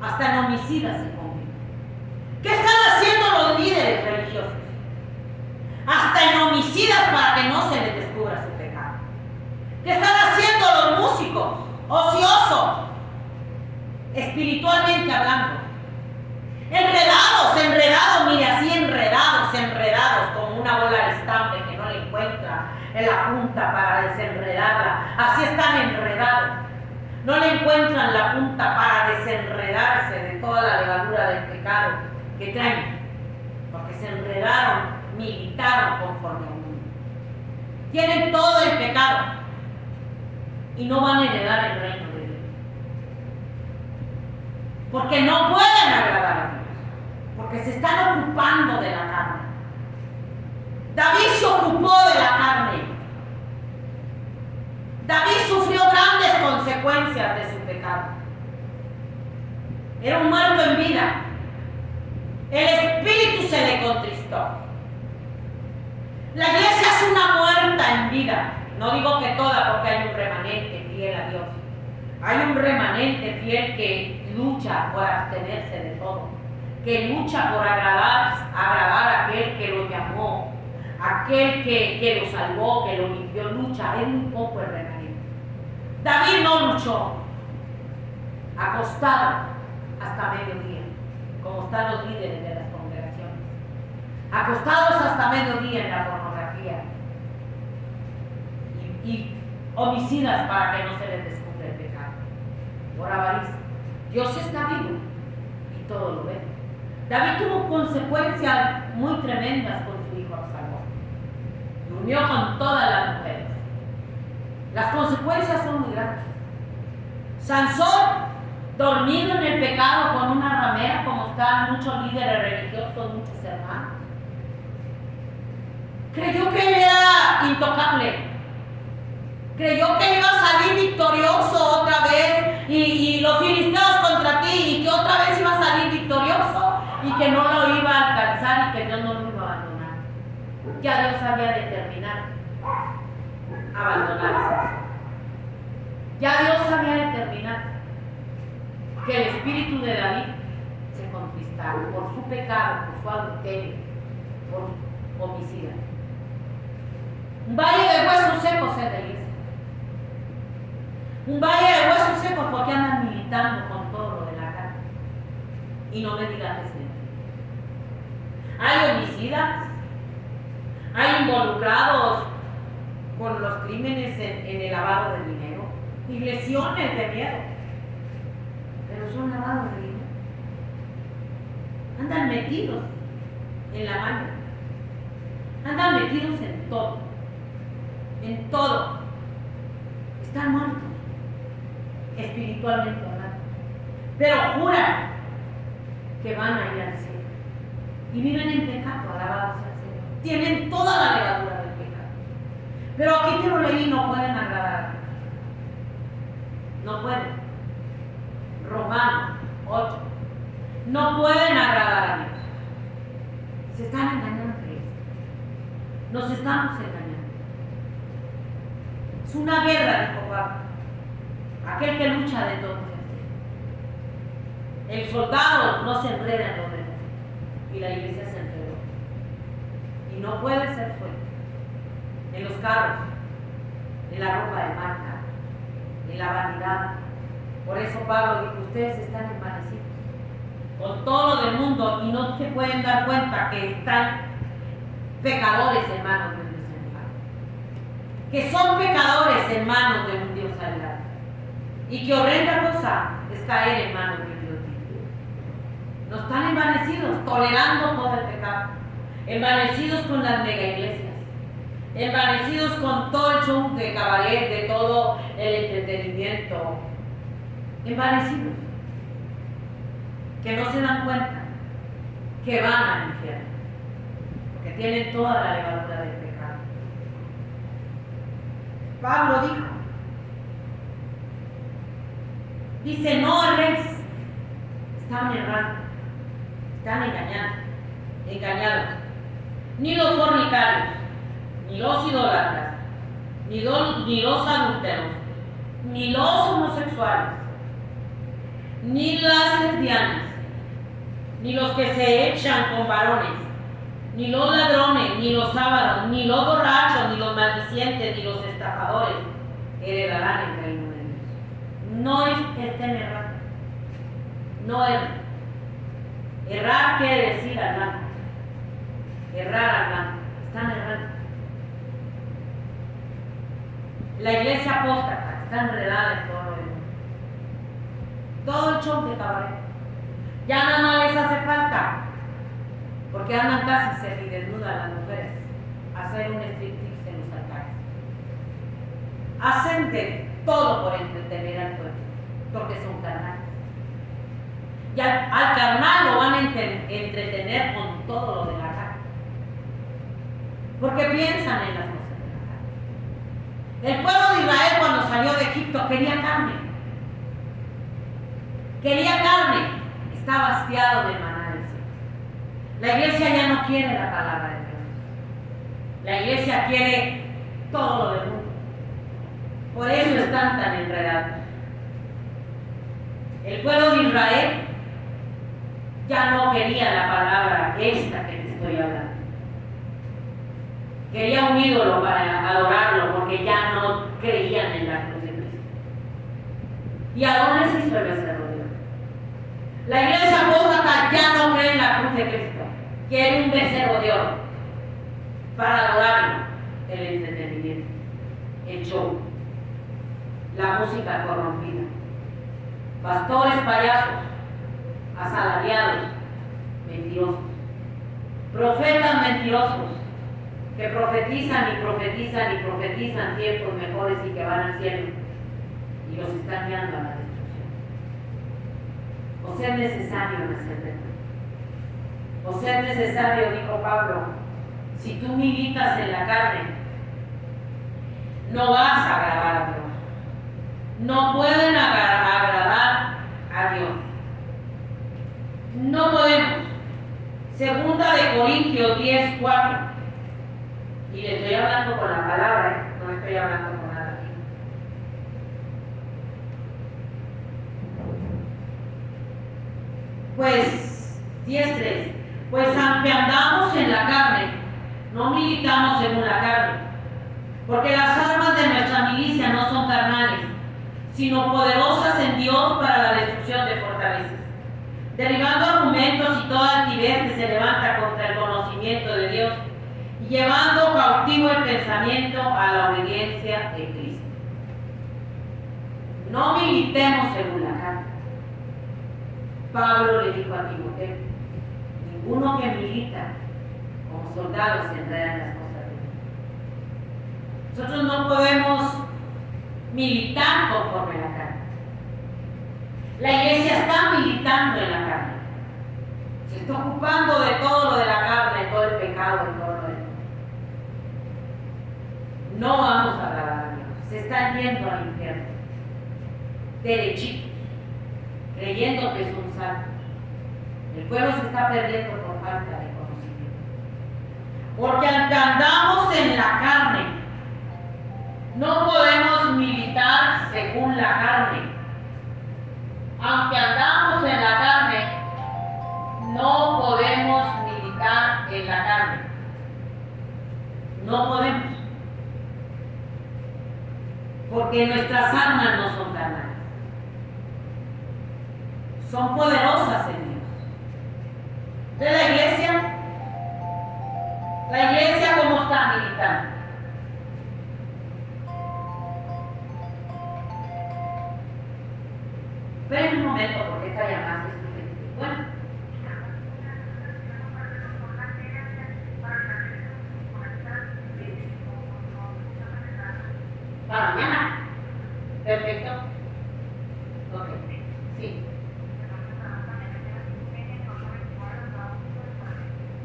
hasta en homicidas se convirtió. ¿Qué están haciendo los líderes religiosos? Hasta en homicidas para que no se les descubra su pecado. ¿Qué están haciendo los músicos? Ociosos, espiritualmente hablando. Enredados, mire, así enredados, como una bola de estambre que no le encuentra en la punta para desenredarla. Así están enredados. No le encuentran la punta para desenredarse de toda la levadura del pecado que traen, porque se enredaron, militaron conforme al mundo. Tienen todo el pecado y no van a heredar el reino de Dios, porque no pueden agradar a Dios, porque se están ocupando de la carne. David se ocupó de la carne. David sufrió grandes consecuencias de su pecado. Era un muerto en vida. El espíritu se le contristó. La iglesia es una muerta en vida. No digo que toda, porque hay un remanente fiel a Dios. Hay un remanente fiel que lucha por abstenerse de todo, que lucha por agradar a aquel que lo llamó, aquel que lo salvó, que lo limpió. Lucha, es muy poco el remanente. David no luchó, acostado hasta mediodía, como están los líderes de las congregaciones, acostados hasta mediodía en la pornografía y homicidas para que no se les descubra el pecado, por avaricia. Dios está vivo y todo lo ve. David tuvo consecuencias muy tremendas con su hijo Absalón. Durmió con todas las mujeres. Las consecuencias son muy grandes. Sansón, dormido en el pecado con una ramera, como están muchos líderes religiosos, muchos hermanos, creyó que él era intocable. Creyó que iba a salir victorioso otra vez y los filisteos contra ti, y que otra vez iba a salir victorioso y que no lo iba a alcanzar y que Dios no lo iba a abandonar. Ya Dios había determinado abandonarse. Ya Dios había determinado que el espíritu de David se contristara por su pecado, por su adulterio, por homicida. Un valle de huesos secos es la iglesia. Un valle de huesos secos porque andan militando con todo lo de la carne. Y no me digan que sí. Hay homicidas, hay involucrados con los crímenes en el lavado de dinero y lesiones de miedo, pero son lavados de dinero. Andan metidos en la mano, andan metidos en todo, están muertos espiritualmente hablando, pero juran que van a ir al cielo y viven en pecado, alabados al Señor. Tienen toda la levadura del pecado. Pero aquí que lo leí, no pueden agradar a Dios. No pueden. Romanos 8. No pueden agradar a Dios. Se están engañando entre ellos. Nos estamos engañando. Es una guerra, dijo Pablo. Aquel que lucha de todo. El soldado no se enreda en los demás. Y la iglesia se enredó. Y no puede ser fuerte. En los carros, en la ropa de marca, en la vanidad. Por eso Pablo dijo, ustedes están envanecidos con todo lo del mundo y no se pueden dar cuenta que están pecadores en manos de un Dios salvador. Que son pecadores en manos de un Dios salvador. Y que horrenda cosa es caer en manos de un Dios limpio. No están envanecidos, tolerando todo el pecado. Envanecidos con las mega iglesias. envanecidos con todo el show de cabaret, de todo el entretenimiento, envanecidos, que no se dan cuenta que van al infierno, porque tienen toda la levadura del pecado. Pablo dice, no erréis, estaban errando, están engañados, ni los fornicarios, ni los idólatras, ni los adúlteros, ni los homosexuales, ni las lesbianas, ni los que se echan con varones, ni los ladrones, ni los ávaros, ni los borrachos, ni los maldicientes, ni los estafadores heredarán el reino de Dios. No estén errando, no erren. Errar quiere decir hablando. Errar hablando. Están errando. La iglesia apóstata está enredada en todo el mundo. Todo el show de cabaret. Ya nada más les hace falta, porque andan casi semidesnudas las mujeres, hacer un striptease en los altares. Hacen de todo por entretener al pueblo, porque son carnales. Y al carnal lo van a entretener con todo lo de la carne, porque piensan en las cosas de la carne. El pueblo de Israel, cuando salió de Egipto, quería carne. Estaba hastiado del maná del cielo. La iglesia ya no quiere la palabra de Dios. La iglesia quiere todo lo del mundo. Por eso están tan enredados. El pueblo de Israel ya no quería la palabra esta que te estoy hablando. Quería un ídolo para adorarlo, porque ya no creían en la cruz de Cristo. ¿Y a dónde se hizo el becerro de Dios? La iglesia apóstata ya no cree en la cruz de Cristo. Quiere un becerro de oro para adorarlo. El entretenimiento, el show, la música corrompida, pastores payasos, asalariados, mentirosos, profetas mentirosos, que profetizan y profetizan y profetizan tiempos mejores y que van al cielo y los están guiando a la destrucción. O sea, es necesario nacer de nuevo. O sea, es necesario, dijo Pablo, si tú militas en la carne, no vas a agradar a Dios. No pueden agradar a Dios. No podemos. Segunda de Corintios 10:4. Y le estoy hablando con la palabra, no estoy hablando con nada aquí. Pues, 10:3. Pues aunque andamos en la carne, no militamos según la carne, porque las armas de nuestra milicia no son carnales, sino poderosas en Dios para la destrucción de fortalezas, derribando argumentos y toda altivez que se levanta contra el conocimiento de Dios, y llevando cautivo el pensamiento a la obediencia de Cristo. No militemos según la carne. Pablo le dijo a Timoteo, ninguno que milita como soldado se enreda en las cosas de Dios. Nosotros no podemos militar conforme a la carne. La iglesia está militando en la carne. Se está ocupando de todo lo de la carne, de todo el pecado, de todo lo de... No vamos a agradar a Dios. Se están yendo al infierno. Derechito. Creyendo que es un salvo. El pueblo se está perdiendo por falta de conocimiento. Porque aunque andamos en la carne, no podemos militar según la carne. Aunque andamos en la carne, no podemos militar en la carne. No podemos. Porque nuestras armas no son carnales. Son poderosas en Dios. De la iglesia ¿cómo está militando? Esperen un momento porque esta llamada es muy bueno. ¿Para mañana? Perfecto. Ok. Sí.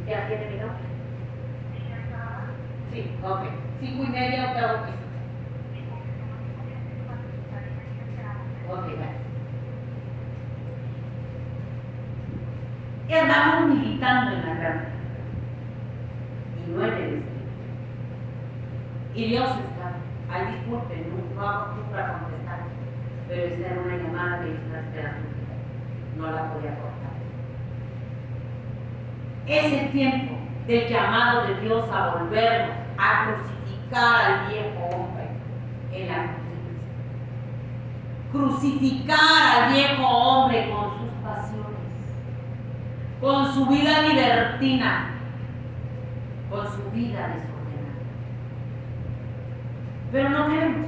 ¿Ya tiene mi nombre? Sí, ok. 5:30, octavo piso. Ok, vale. Andamos militando en la carne y no en el espíritu. Y Dios está. Ay, disculpen, no acostumbro a contestar, pero esta era una llamada que está esperando. No la podía cortar. Es el tiempo del llamado de Dios a volvernos a crucificar al viejo hombre en la cruz. Crucificar al viejo hombre con sus pasiones, con su vida libertina, con su vida desordenada. Pero no queremos.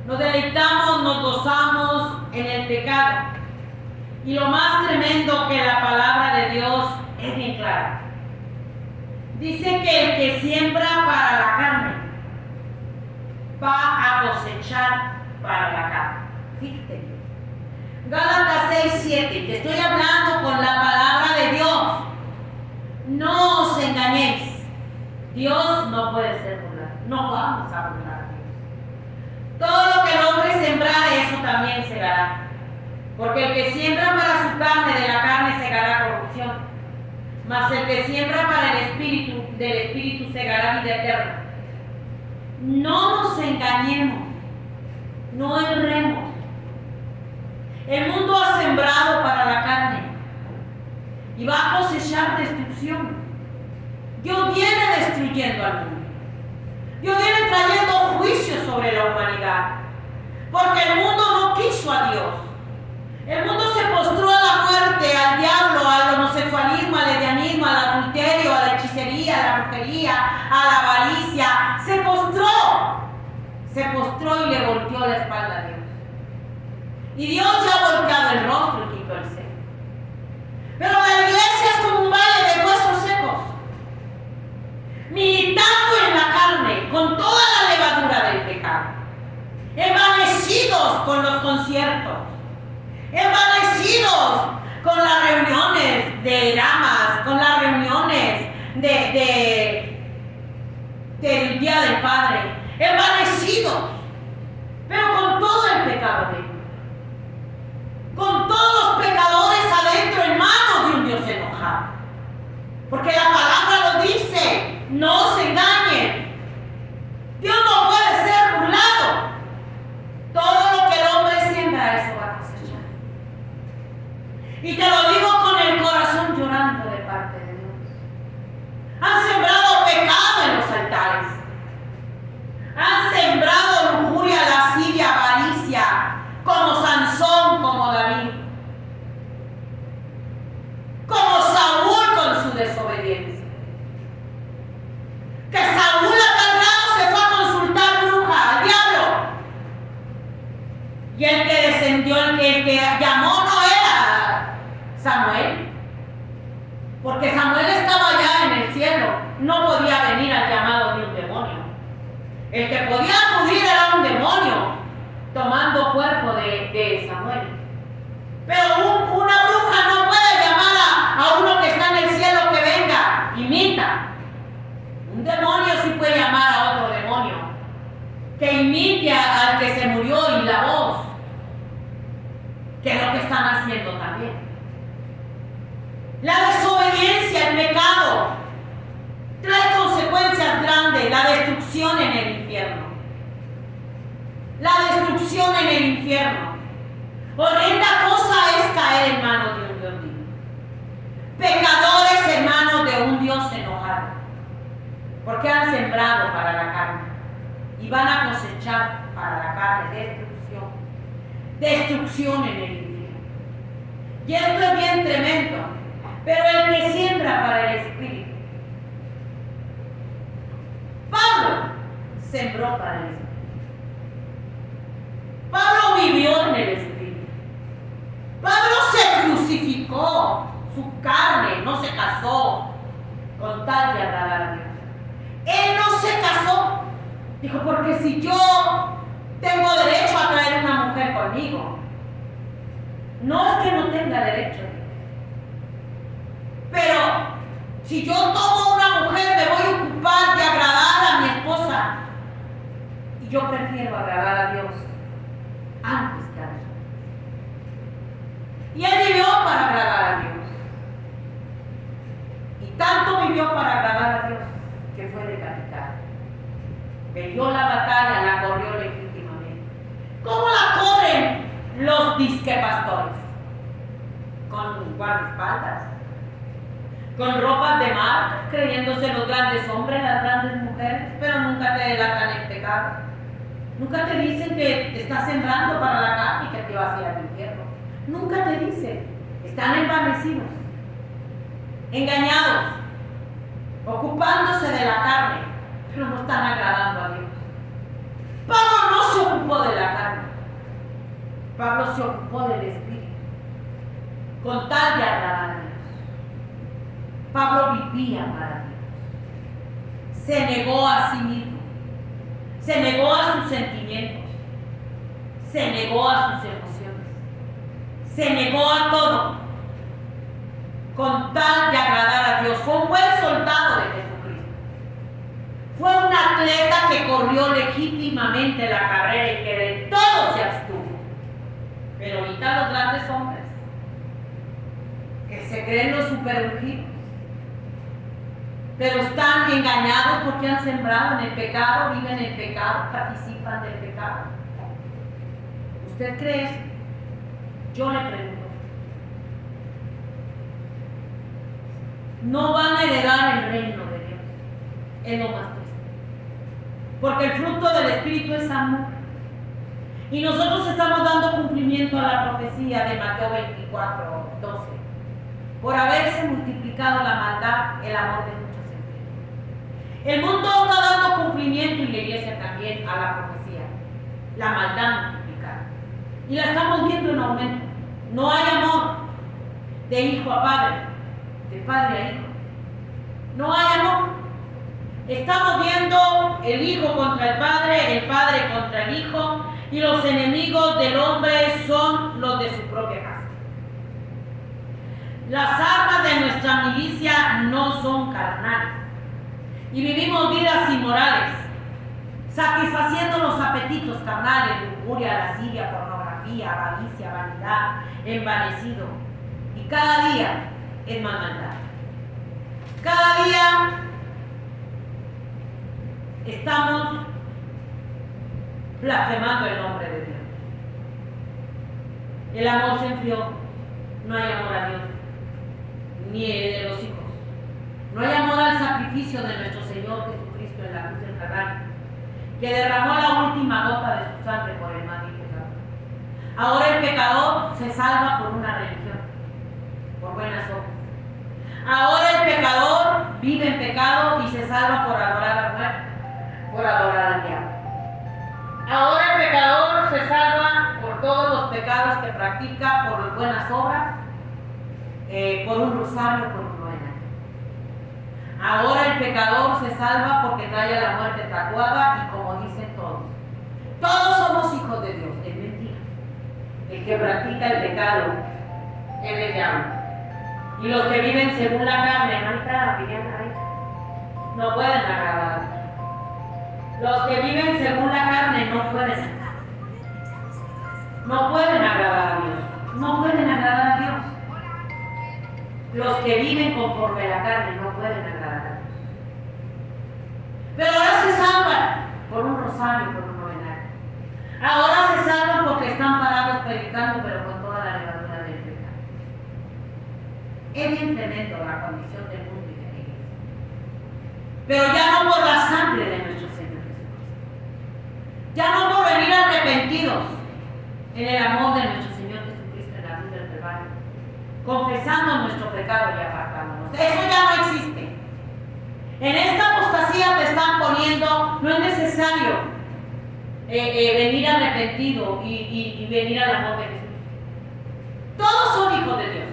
Nos deleitamos, nos gozamos en el pecado. Y lo más tremendo que la palabra de Dios es bien clara. Dice que el que siembra para la carne va a cosechar para la carne. Fíjate. Gálatas 6:7. Te estoy hablando con la palabra de Dios. No os engañéis. Dios no puede ser burlado. No vamos a burlar a Dios. Todo lo que el hombre sembrare, eso también segará. Porque el que siembra para su carne, de la carne segará corrupción. Mas el que siembra para el espíritu, del espíritu segará vida eterna. No nos engañemos. No erremos. El mundo ha sembrado para la carne y va a cosechar destrucción. Dios viene destruyendo al mundo. Dios viene trayendo juicio sobre la humanidad. Porque el mundo no quiso a Dios. El mundo se postró a la muerte, al diablo, al homosexualismo, al lesbianismo, al adulterio, a la hechicería, a la brujería, a la avaricia. Se postró y le volteó la espalda a Dios. Y Dios ya ha volteado el rostro y quitó el seno. Pero la iglesia es como un valle de huesos secos, militando en la carne con toda la levadura del pecado, envanecidos con los conciertos, envanecidos con las reuniones de dramas, con las reuniones del Día del Padre, envanecidos, pero con todo el pecado dentro, con todos los pecadores adentro en manos de un Dios enojado. Porque la palabra lo dice, no se engañen. Dios no puede ser burlado. Todo lo que el hombre siembra, eso va a cosechar. Y te lo digo con el corazón llorando de parte de Dios. Han sembrado pecado en los altares. Han sembrado lujuria, lascivia, avaricia, como Sansón, como David, como Saúl con su desobediencia. Que Saúl a tal grado se fue a consultar bruja al diablo. Y el que descendió, el que llamó no era Samuel, porque Samuel estaba allá en el cielo, no podía venir al llamado de un demonio. El que podía acudir era un demonio tomando cuerpo de Samuel. Pero una bruja no puede llamar a uno que está en el cielo que venga, imita. Un demonio sí puede llamar a otro demonio que imite al que se murió y la voz, que es lo que están haciendo también. La desobediencia, el pecado, trae consecuencias grandes, la destrucción en el infierno. La destrucción en el infierno. Horrenda cosa es caer en manos de un Dios vivo. Pecadores en manos de un Dios enojado. Porque han sembrado para la carne y van a cosechar para la carne destrucción. Destrucción en el infierno. Y esto es bien tremendo. Pero el que siembra para el espíritu. Pablo sembró para el espíritu. Pablo vivió en el espíritu. Pablo se crucificó su carne, no se casó con tal de agradar a Dios. Él no se casó. Dijo, porque si yo tengo derecho a traer una mujer conmigo, no es que no tenga derecho, pero si yo tomo una mujer me voy a ocupar de agradar a mi esposa, y yo prefiero agradar a Dios antes que a los hombres. Y él vivió para agradar a Dios, y tanto vivió para agradar a Dios que fue decapitado. Peleó la batalla, la corrió legítimamente. ¿Cómo la corren los disquepastores? Con guardaespaldas, con ropas de mar, creyéndose los grandes hombres, las grandes mujeres, pero nunca te delatan en pecado. Nunca te dicen que estás sembrando para la carne y que te vas a ir al infierno. Nunca te dicen. Están envanecidos, engañados, ocupándose de la carne, pero no están agradando a Dios. Pablo no se ocupó de la carne. Pablo se ocupó del Espíritu, con tal de agradar a Dios. Pablo vivía para Dios. Se negó a sí mismo. Se negó a sus sentimientos. Se negó a sus emociones. Se negó a todo, con tal de agradar a Dios. Fue un buen soldado de Jesucristo. Fue un atleta que corrió legítimamente la carrera y que de todo se abstuvo. Pero ahorita los grandes hombres, que se creen los superungidos, pero están engañados porque han sembrado en el pecado, viven en el pecado, participan del pecado. ¿Usted cree eso? Yo le pregunto. No van a heredar el reino de Dios. Es lo más triste. Porque el fruto del Espíritu es amor. Y nosotros estamos dando cumplimiento a la profecía de Mateo 24:12. Por haberse multiplicado la maldad, el amor de muchos se enfrió. El mundo está dando cumplimiento, y la iglesia también, a la profecía. La maldad multiplicada. Y la estamos viendo en aumento. No hay amor de hijo a padre, de padre a hijo. No hay amor. Estamos viendo el hijo contra el padre contra el hijo, y los enemigos del hombre son los de su propia casa. Las armas de nuestra milicia no son carnales, y vivimos vidas inmorales, satisfaciendo los apetitos carnales, lujuria, lascivia, pornografía, avaricia, vanidad, envanecido, y cada día es más maldad. Cada día estamos blasfemando el nombre de Dios. El amor se enfrió. No hay amor a Dios, ni de los hijos. No hay amor al sacrificio de nuestro Señor Jesucristo en la cruz del Calvario, que derramó la última gota de su sangre por el mal y pecado. Ahora el pecador se salva por una religión, por buenas obras. Ahora el pecador vive en pecado y se salva por adorar a muerte, por adorar al diablo. Ahora el pecador se salva por todos los pecados que practica, por las buenas obras, por un rosario, por un novenario. Ahora el pecador se salva porque trae a la muerte tatuada, y como dicen todos somos hijos de Dios. Es mentira. El que practica el pecado es el diablo. Y los que viven según la carne, no pueden agradar a Dios. Los que viven según la carne no pueden agradar a Dios. No pueden agradar a Dios. Los que viven conforme a la carne no pueden agradar a Dios. Pero ahora se salvan por un rosario, por un novenario. Ahora se salvan porque están parados predicando, pero con toda la levadura del pecado. Es bien tremendo la condición del mundo y de la iglesia. Pero ya no por la sangre de nuestro Señor Jesucristo. Ya no por venir arrepentidos en el amor de nuestro Señor Jesucristo en la cruz del Calvario, confesando nuestro pecado y apartándonos. Eso ya no existe. En esta apostasía te están poniendo, no es necesario venir arrepentido y venir al amor de Jesús. Todos son hijos de Dios.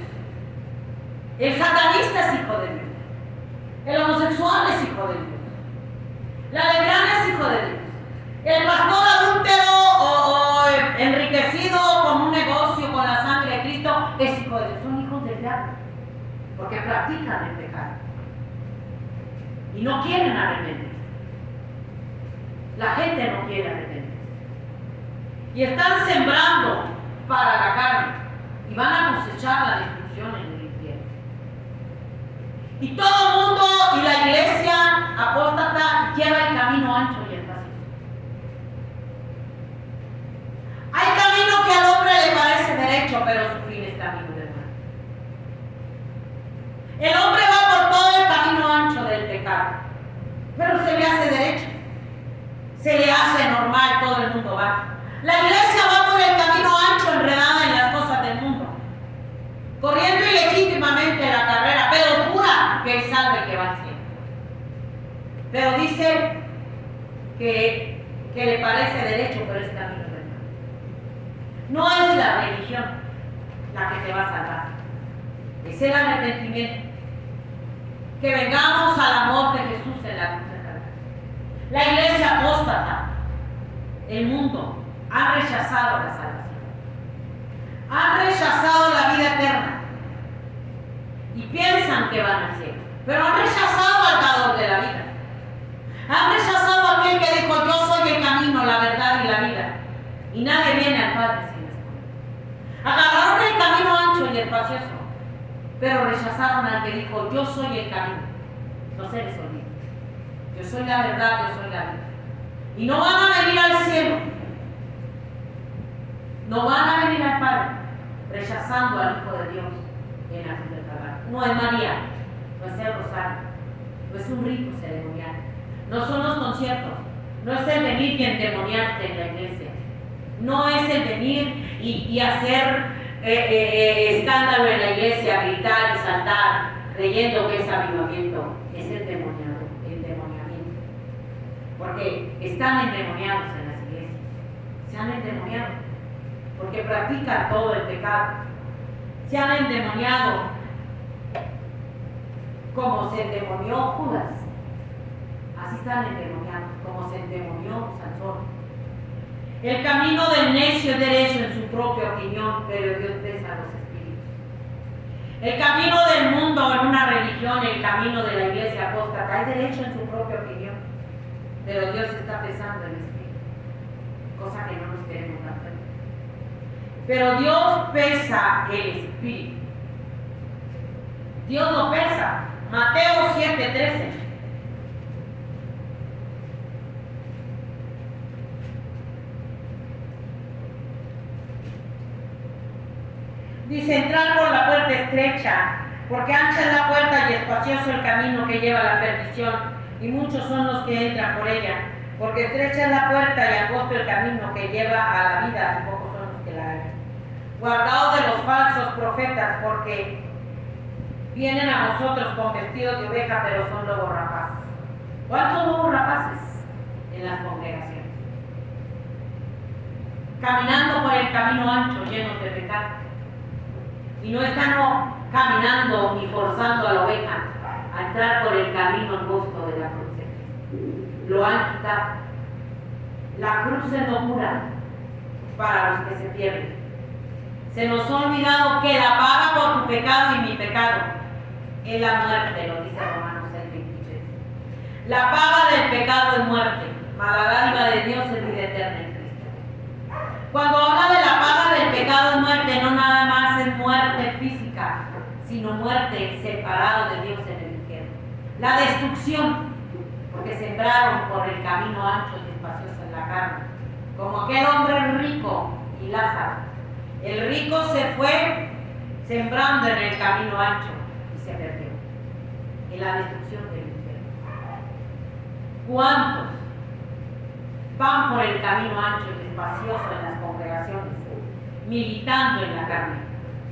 El satanista es hijo de Dios. El homosexual es hijo de Dios. La lesbiana es hijo de Dios. practican el pecado y no quieren arrepentirse. La gente no quiere arrepentirse. Y están sembrando para la carne y van a cosechar la destrucción en el infierno. Y todo el mundo y la iglesia apóstata lleva el camino ancho y el pacífico. Hay camino que al hombre le parece derecho, pero su fin es camino del mal. El hombre va por todo el camino ancho del pecado, pero se le hace derecho, se le hace normal, todo el mundo va. La iglesia va por el camino ancho, enredada en las cosas del mundo, corriendo ilegítimamente la carrera, pero jura que él sabe que va al cielo. Pero dice que le parece derecho, pero es camino del mal. No es la religión la que te va a salvar, es el arrepentimiento. Que vengamos al amor de Jesús en la cruz del Calvario. La iglesia apóstata, el mundo, han rechazado la salvación, han rechazado la vida eterna y piensan que van al cielo, pero han rechazado al dador de la vida, han rechazado a aquel que dijo: yo soy el camino, la verdad y la vida, y nadie viene al Padre sin mí. Agarraron el camino ancho y espacioso, pero rechazaron al que dijo: yo soy el camino. No se les olvide, yo soy la verdad, yo soy la vida, y no van a venir al cielo, no van a venir al Padre rechazando al Hijo de Dios en la cruz del Calvario. No es María, no es el rosario, no es un rito ceremonial, no son los conciertos, no es el venir y endemoniarte en la iglesia, no es el venir y hacer escándalo en la iglesia, gritar y saltar creyendo que es avivamiento. Es el endemoniamiento, porque están endemoniados en las iglesias, se han endemoniado porque practican todo el pecado, se han endemoniado como se endemonió Judas, así están endemoniados, como se endemonió Sansón. El camino del necio es derecho en su propia opinión, pero Dios pesa a los espíritus. El camino del mundo en una religión, el camino de la iglesia apóstata, es derecho en su propia opinión, pero Dios está pesando el espíritu, cosa que no nos queremos dar cuenta. Pero Dios pesa el espíritu. Dios lo pesa. Mateo 7:13. Dice: entrar por la puerta estrecha, porque ancha es la puerta y espacioso el camino que lleva a la perdición, y muchos son los que entran por ella. Porque estrecha es la puerta y angosto el camino que lleva a la vida, y pocos son los que la hallan. Guardaos de los falsos profetas, porque vienen a vosotros con vestidos de oveja, pero son lobos rapaces. ¿Cuántos lobos rapaces en las congregaciones? Caminando por el camino ancho, llenos de pecado. Y no están caminando ni forzando a la oveja a entrar por el camino angosto de la cruz. Lo han quitado. La cruz es locura para los que se pierden. Se nos ha olvidado que la paga por tu pecado y mi pecado es la muerte, lo dice Romanos 6:23. La paga del pecado es muerte, mas la dádiva de Dios es vida eterna en Cristo. Cuando habla de la paga del pecado es muerte, no nada más es muerte física, sino muerte separado de Dios en el infierno. La destrucción, porque sembraron por el camino ancho y espacioso en la carne, como aquel hombre rico y Lázaro. El rico se fue sembrando en el camino ancho y se perdió en la destrucción del infierno. ¿Cuántos van por el camino ancho y espacioso en las congregaciones, militando en la carne,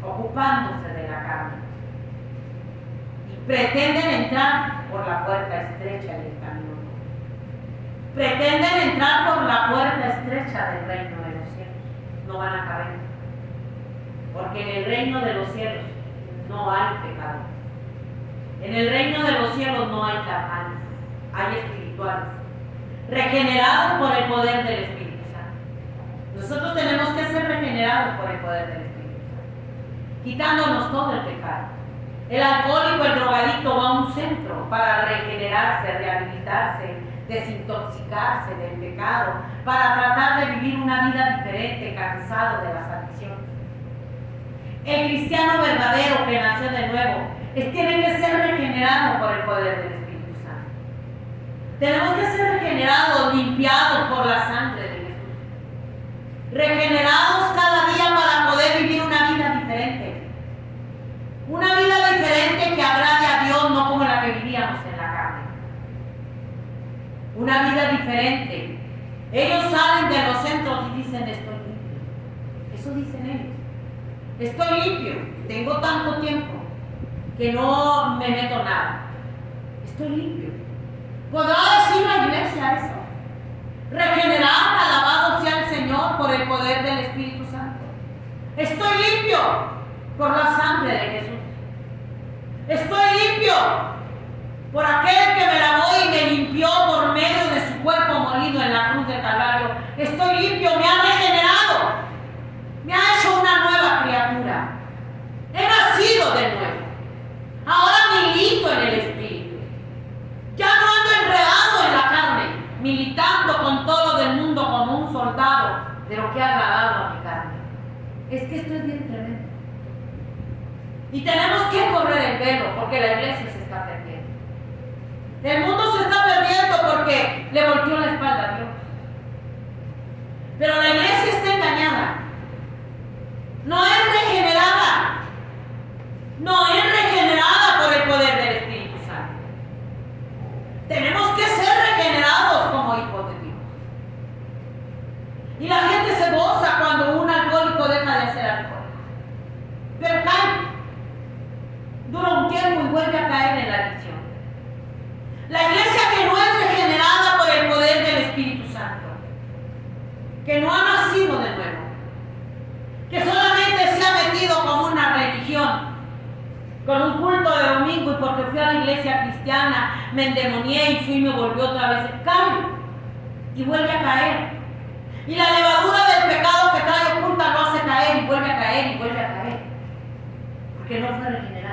ocupándose de la carne, y pretenden entrar por la puerta estrecha del camino? Pretenden entrar por la puerta estrecha del reino de los cielos. No van a caber. Porque en el reino de los cielos no hay pecado. En el reino de los cielos no hay carnales, hay espirituales, regenerados por el poder del Espíritu Santo. Nosotros tenemos que ser regenerados por el poder del Espíritu Santo, quitándonos todo el pecado, El alcohólico, el drogadicto va a un centro para regenerarse, rehabilitarse, desintoxicarse del pecado, para tratar de vivir una vida diferente, cansado de las adicciones. El cristiano verdadero que nació de nuevo tiene que ser regenerado por el poder del Espíritu Santo. Tenemos que ser regenerados, limpiados por la sangre de Jesús. Regenerados cada día para poder vivir una vida diferente. Una vida diferente que agrade a Dios, no como la que vivíamos en la carne. Una vida diferente. Ellos salen de los centros y dicen, estoy limpio. Eso dicen ellos. Estoy limpio. Tengo tanto tiempo que no me meto nada. Estoy limpio. ¿Podrá decir la iglesia eso? Regenerada, alabado sea el Señor por el poder del Espíritu Santo. Estoy limpio por la sangre de Jesús. Estoy limpio por aquel que me lavó y me limpió por medio de su cuerpo molido en la cruz del Calvario. Estoy limpio, me ha regenerado, me ha hecho una nueva criatura. He nacido de nuevo. Ahora milito en el Espíritu. Ya no ando enredado en la carne, militando con todo lo del mundo como un soldado de lo que ha agradado a mi carne. Es que esto es bien tremendo. Y tenemos que correr el velo porque la iglesia se está perdiendo. El mundo se está perdiendo porque le volteó la espalda a Dios. Pero la iglesia está engañada. No es regenerada. No es regenerada por el poder del Espíritu Santo. Tenemos que ser regenerados como hijos de Dios. Y la gente se goza cuando un alcohólico deja de hacer alcohol. Pero cae. Dura un tiempo y vuelve a caer en la adicción. La iglesia que no es regenerada por el poder del Espíritu Santo, que no ha nacido de nuevo, que solamente se ha metido como una religión, con un culto de domingo y porque fui a la iglesia cristiana, me endemonié y fui y me volvió otra vez, cae y vuelve a caer. Y la levadura del pecado que trae oculta lo hace caer y vuelve a caer y vuelve a caer, porque no fue regenerado.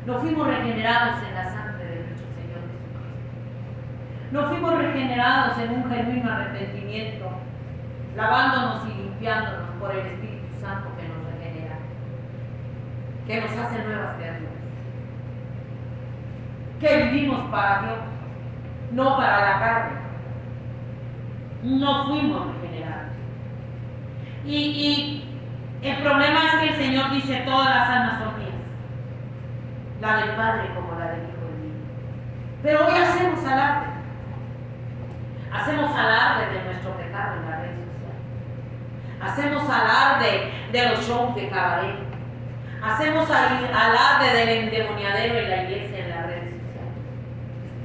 No fuimos regenerados en la sangre de nuestro Señor Jesucristo. No fuimos regenerados en un genuino arrepentimiento, lavándonos y limpiándonos por el Espíritu Santo que nos regenera, que nos hace nuevas criaturas. Que vivimos para Dios, no para la carne. No fuimos regenerados. Y el problema es que el Señor dice, todas las almas son mías. La del Padre como la del Hijo del Niño. Pero hoy hacemos alarde. Hacemos alarde de nuestro pecado en la red social. Hacemos alarde de los shows de cabaret. Hacemos alarde del endemoniadero en la iglesia en las redes sociales.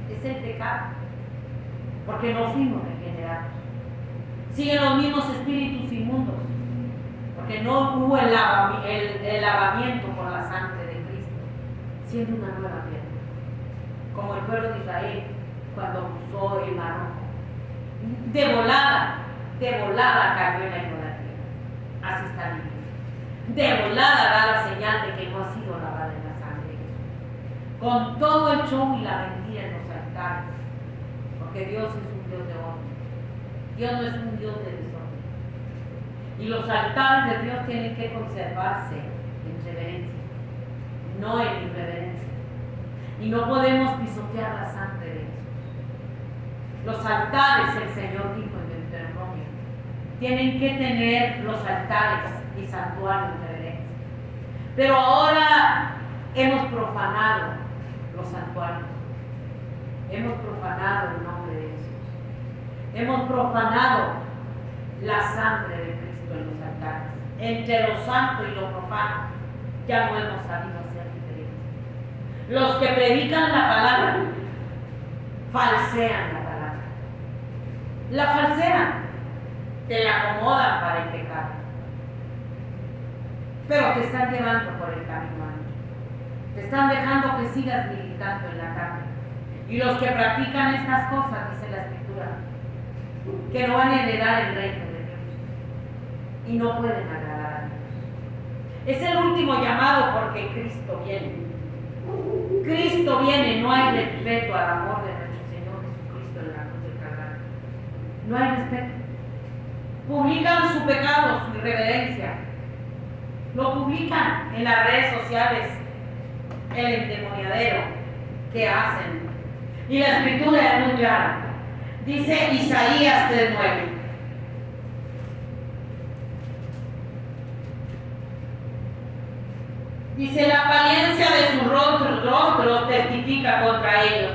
Es el pecado. Porque no fuimos regenerados. Siguen los mismos espíritus inmundos. Porque no hubo el lavamiento por la sangre de Cristo, siendo una nueva tierra. Como el pueblo de Israel cuando cruzó el mar Rojo. De volada cayó en la idolatría. Así está la iglesia. De volada da la señal de que no ha sido lavada en la sangre de Jesús. Con todo el show y la mentira en los altares. Porque Dios es un Dios de orden. Dios no es un Dios de desorden. Y los altares de Dios tienen que conservarse en reverencia, no en irreverencia. Y no podemos pisotear la sangre de Jesús. Los altares, el Señor dijo en Deuteronomio, tienen que tener los altares y santuarios en reverencia. Pero ahora hemos profanado los santuarios. Hemos profanado el nombre de Jesús. Hemos profanado la sangre de Cristo en los altares. Entre lo santo y lo profano ya no hemos sabido hacer diferencia. Los que predican la palabra falsean la palabra. La falsean, te la acomodan para el pecado, pero te están llevando por el camino ancho. Te están dejando que sigas militando en la carne. Y los que practican estas cosas, dice la Escritura, que no van a heredar el reino de Dios y no pueden agradar a Dios. Es el último llamado porque Cristo viene. Cristo viene, no hay respeto al amor de nuestro Señor Jesucristo en la cruz del Calvario. No hay respeto. Publican su pecado, su irreverencia. Lo publican en las redes sociales, el endemoniadero que hacen. Y la escritura es muy clara. Dice Isaías 3:9. Dice, la apariencia de sus rostros testifica contra ellos.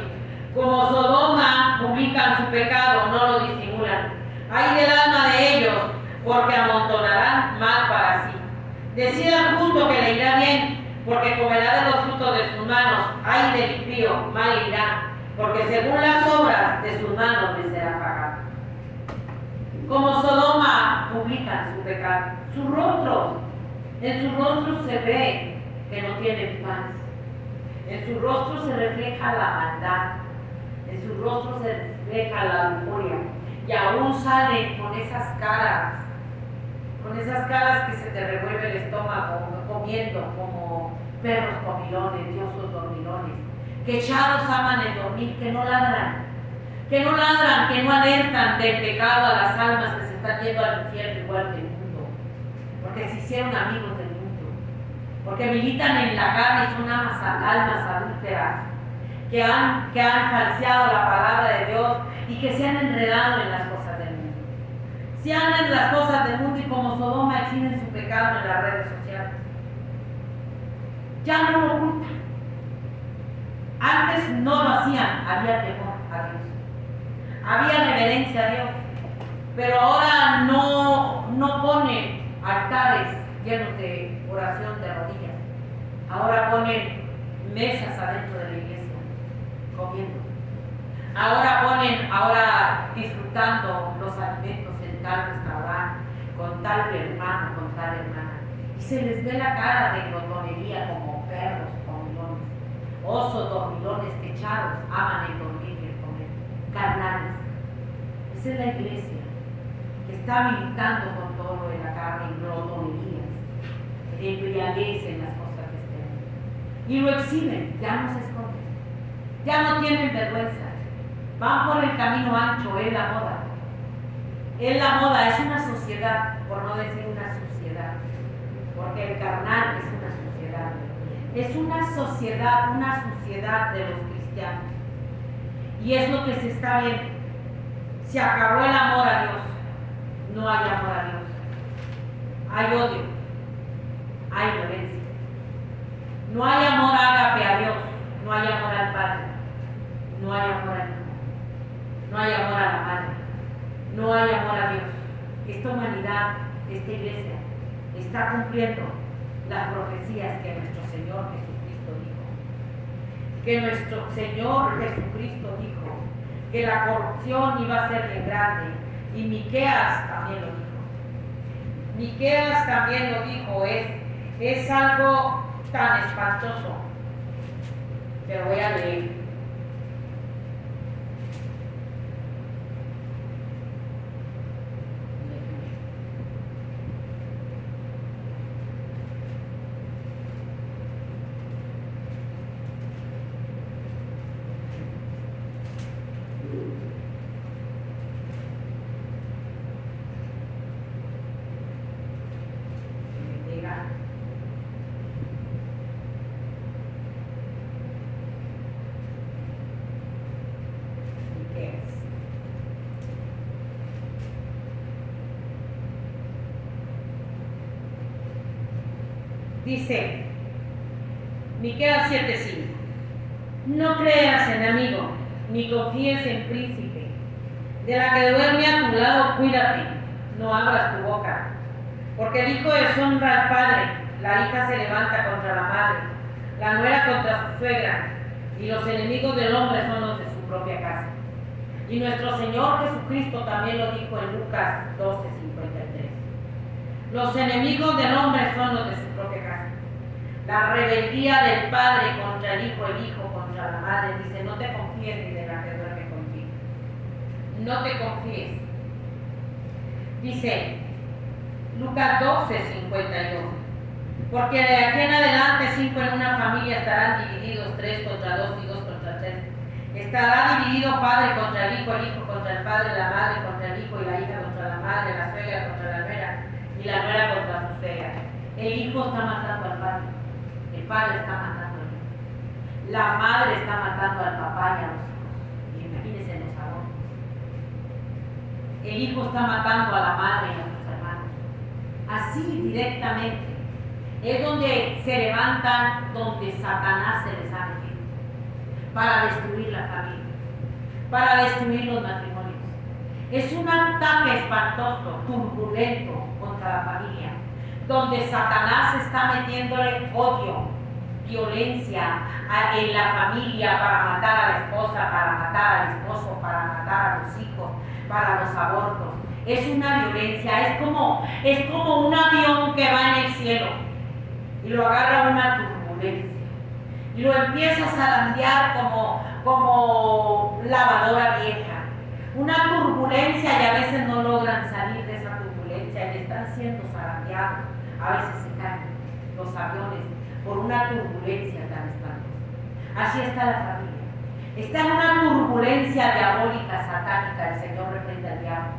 Como Sodoma publican su pecado, no lo disimulan. Ay del alma de ellos, porque amontonarán mal para sí. Decida al justo que le irá bien, porque comerá de los frutos de sus manos. Ay del impío, mal irá, porque según las obras de sus manos le será pagado. Como Sodoma publican su pecado, sus rostros, en sus rostros se ve que no tienen paz. En sus rostros se refleja la maldad, en sus rostros se refleja la lujuria, y aún salen con esas caras que se te revuelve el estómago, comiendo como perros comilones, diosos dormilones, que echados aman el dormir, que no ladran, que no alertan del pecado a las almas que se están yendo al infierno igual que el mundo, porque se hicieron amigos del mundo, porque militan en la carne y son almas adúlteras, que han falseado la palabra de Dios y que se han enredado en las cosas del mundo. Se andan en las cosas del mundo y como Sodoma exhiben su pecado en las redes sociales. Ya no lo ocultan. Antes no lo hacían, había temor a Dios, había reverencia a Dios, pero ahora no ponen altares llenos de oración de rodillas. Ahora ponen mesas adentro de la iglesia, comiendo. Ahora disfrutando los alimentos en tal restaurante, con tal hermano, con tal hermana. Y se les ve la cara de glotonería como perros comilones, osos dormilones que echados aman el dormir y el comer, carnales. Esa es la iglesia que está militando con todo lo de la carne y glotonerías, embriaguez en las cosas de este mundo. Y lo exhiben, ya no se esconden, ya no tienen vergüenza. Van por el camino ancho, es la moda. Es la moda, es una sociedad, por no decir una suciedad, porque el carnal es una sociedad. Es una suciedad de los cristianos. Y es lo que se está viendo. Se acabó el amor a Dios. No hay amor a Dios. Hay odio. Hay violencia. No hay amor ágape a Dios. No hay amor al Padre. No hay amor al Hijo. No hay amor a la Madre, no hay amor a Dios. Esta humanidad, esta iglesia, está cumpliendo las profecías que nuestro Señor Jesucristo dijo. Que nuestro Señor Jesucristo dijo que la corrupción iba a ser bien grande, y Miqueas también lo dijo. Miqueas también lo dijo, es algo tan espantoso. Pero voy a leer. Dice, Miqueas 7:5, no creas en amigo, ni confíes en príncipe. De la que duerme a tu lado, cuídate, no abras tu boca. Porque el hijo deshonra al padre, la hija se levanta contra la madre, la nuera contra su suegra, y los enemigos del hombre son los de su propia casa. Y nuestro Señor Jesucristo también lo dijo en Lucas 12:53. Los enemigos del hombre son los de su propia casa. La rebeldía del padre contra el hijo contra la madre. Dice, no te confíes ni de la que duerme contigo. No te confíes. Dice, Lucas 12:52. Porque de aquí en adelante 5 en una familia estarán divididos, 3 contra 2 y 2 contra 3. Estará dividido padre contra el hijo contra el padre, la madre contra el hijo y la hija contra la madre, la suegra contra la nuera y la nuera contra su suegra. El hijo está matando al padre, el padre está matando al hijo, la madre está matando al papá y a los hijos. Y imagínense los abortos. El hijo está matando a la madre y a sus hermanos. Así directamente. Es donde se levantan, donde Satanás se les ha metido para destruir la familia, para destruir los matrimonios. Es un ataque espantoso, turbulento contra la familia, donde Satanás está metiéndole odio, violencia en la familia para matar a la esposa, para matar al esposo, para matar a los hijos, para los abortos. Es una violencia, es como un avión que va en el cielo y lo agarra una turbulencia y lo empieza a zarandear como lavadora vieja. Una turbulencia y a veces no logran salir de esa turbulencia y están siendo zarandeados. A veces se caen los aviones por una turbulencia tan espantosa. Así está la familia. Está en una turbulencia diabólica, satánica. El Señor reprende al diablo,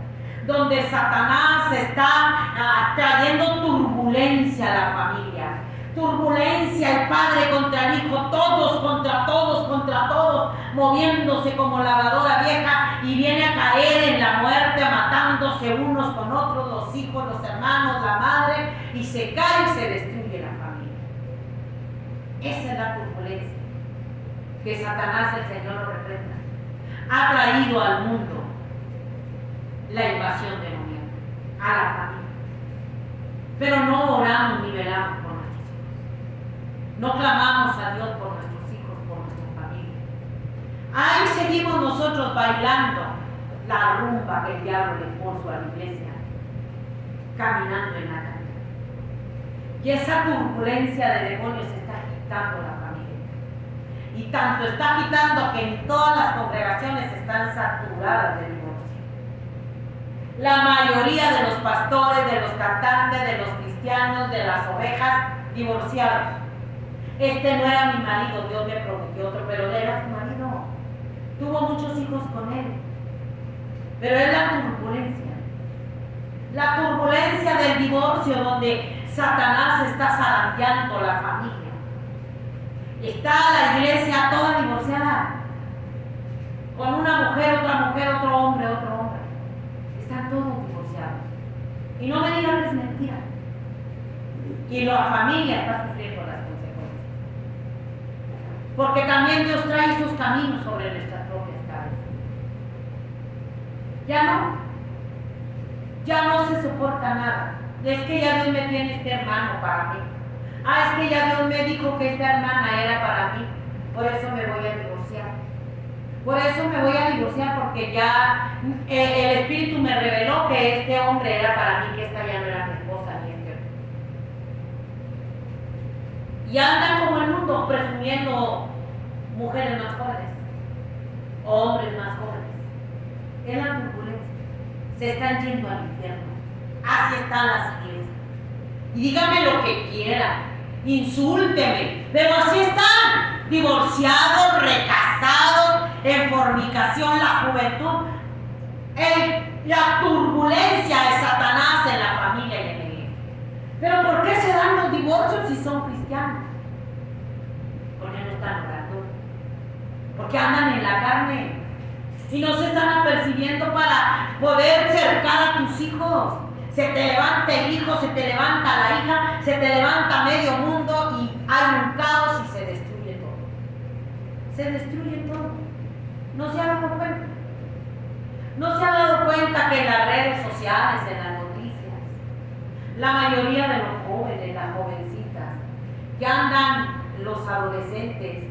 donde Satanás está trayendo turbulencia a la familia. Turbulencia, el padre contra el hijo, todos contra todos, moviéndose como lavadora vieja, y viene a caer en la muerte, matándose unos con otros, los hijos, los hermanos, la madre, y se cae y se destruye la familia. Esa es la turbulencia que Satanás, el Señor lo reprenda, ha traído al mundo, la invasión demoníaca a la familia. Pero no oramos ni velamos por nuestros hijos, no clamamos a Dios por nuestros hijos, por nuestra familia. Ahí seguimos nosotros bailando la rumba que el diablo le puso a la iglesia, caminando en la calle. Y esa turbulencia de demonios está agitando la familia. Y tanto está agitando que en todas las congregaciones están saturadas de divorcio. La mayoría de los pastores, de los cantantes, de los cristianos, de las ovejas, divorciados. Este no era mi marido, Dios me prometió otro, pero él era su marido. Tuvo muchos hijos con él. Pero es la turbulencia. La turbulencia del divorcio, donde Satanás está zarandeando la familia. Está la iglesia toda divorciada, con una mujer, otro hombre, otro hombre. Están todos divorciados. Y no me digan que es mentira. Y la familia está sufriendo las consecuencias. Porque también Dios trae sus caminos sobre nuestras propias cabezas. Ya no se soporta nada. Es que ya Dios me tiene este hermano para mí. Es que ya Dios me dijo que esta hermana era para mí, por eso me voy a divorciar. Por eso me voy a divorciar, porque ya el Espíritu me reveló que este hombre era para mí, que esta ya no era mi esposa ni este. Y andan como el mundo presumiendo mujeres más jóvenes, hombres más jóvenes. Es la turbulencia. Se están yendo al infierno. Así están las iglesias. Y dígame lo que quieran. Insúlteme, pero así están, divorciados, recasados, en fornicación, la juventud, la turbulencia de Satanás en la familia y en la iglesia. Pero ¿por qué se dan los divorcios si son cristianos? Porque no están orando, porque andan en la carne y no se están apercibiendo para poder cercar a tus hijos. Se te levanta el hijo, se te levanta la hija, se te levanta medio mundo y hay un caos y se destruye todo. Se destruye todo. ¿No se ha dado cuenta? ¿No se ha dado cuenta que en las redes sociales, en las noticias, la mayoría de los jóvenes, las jovencitas, que andan los adolescentes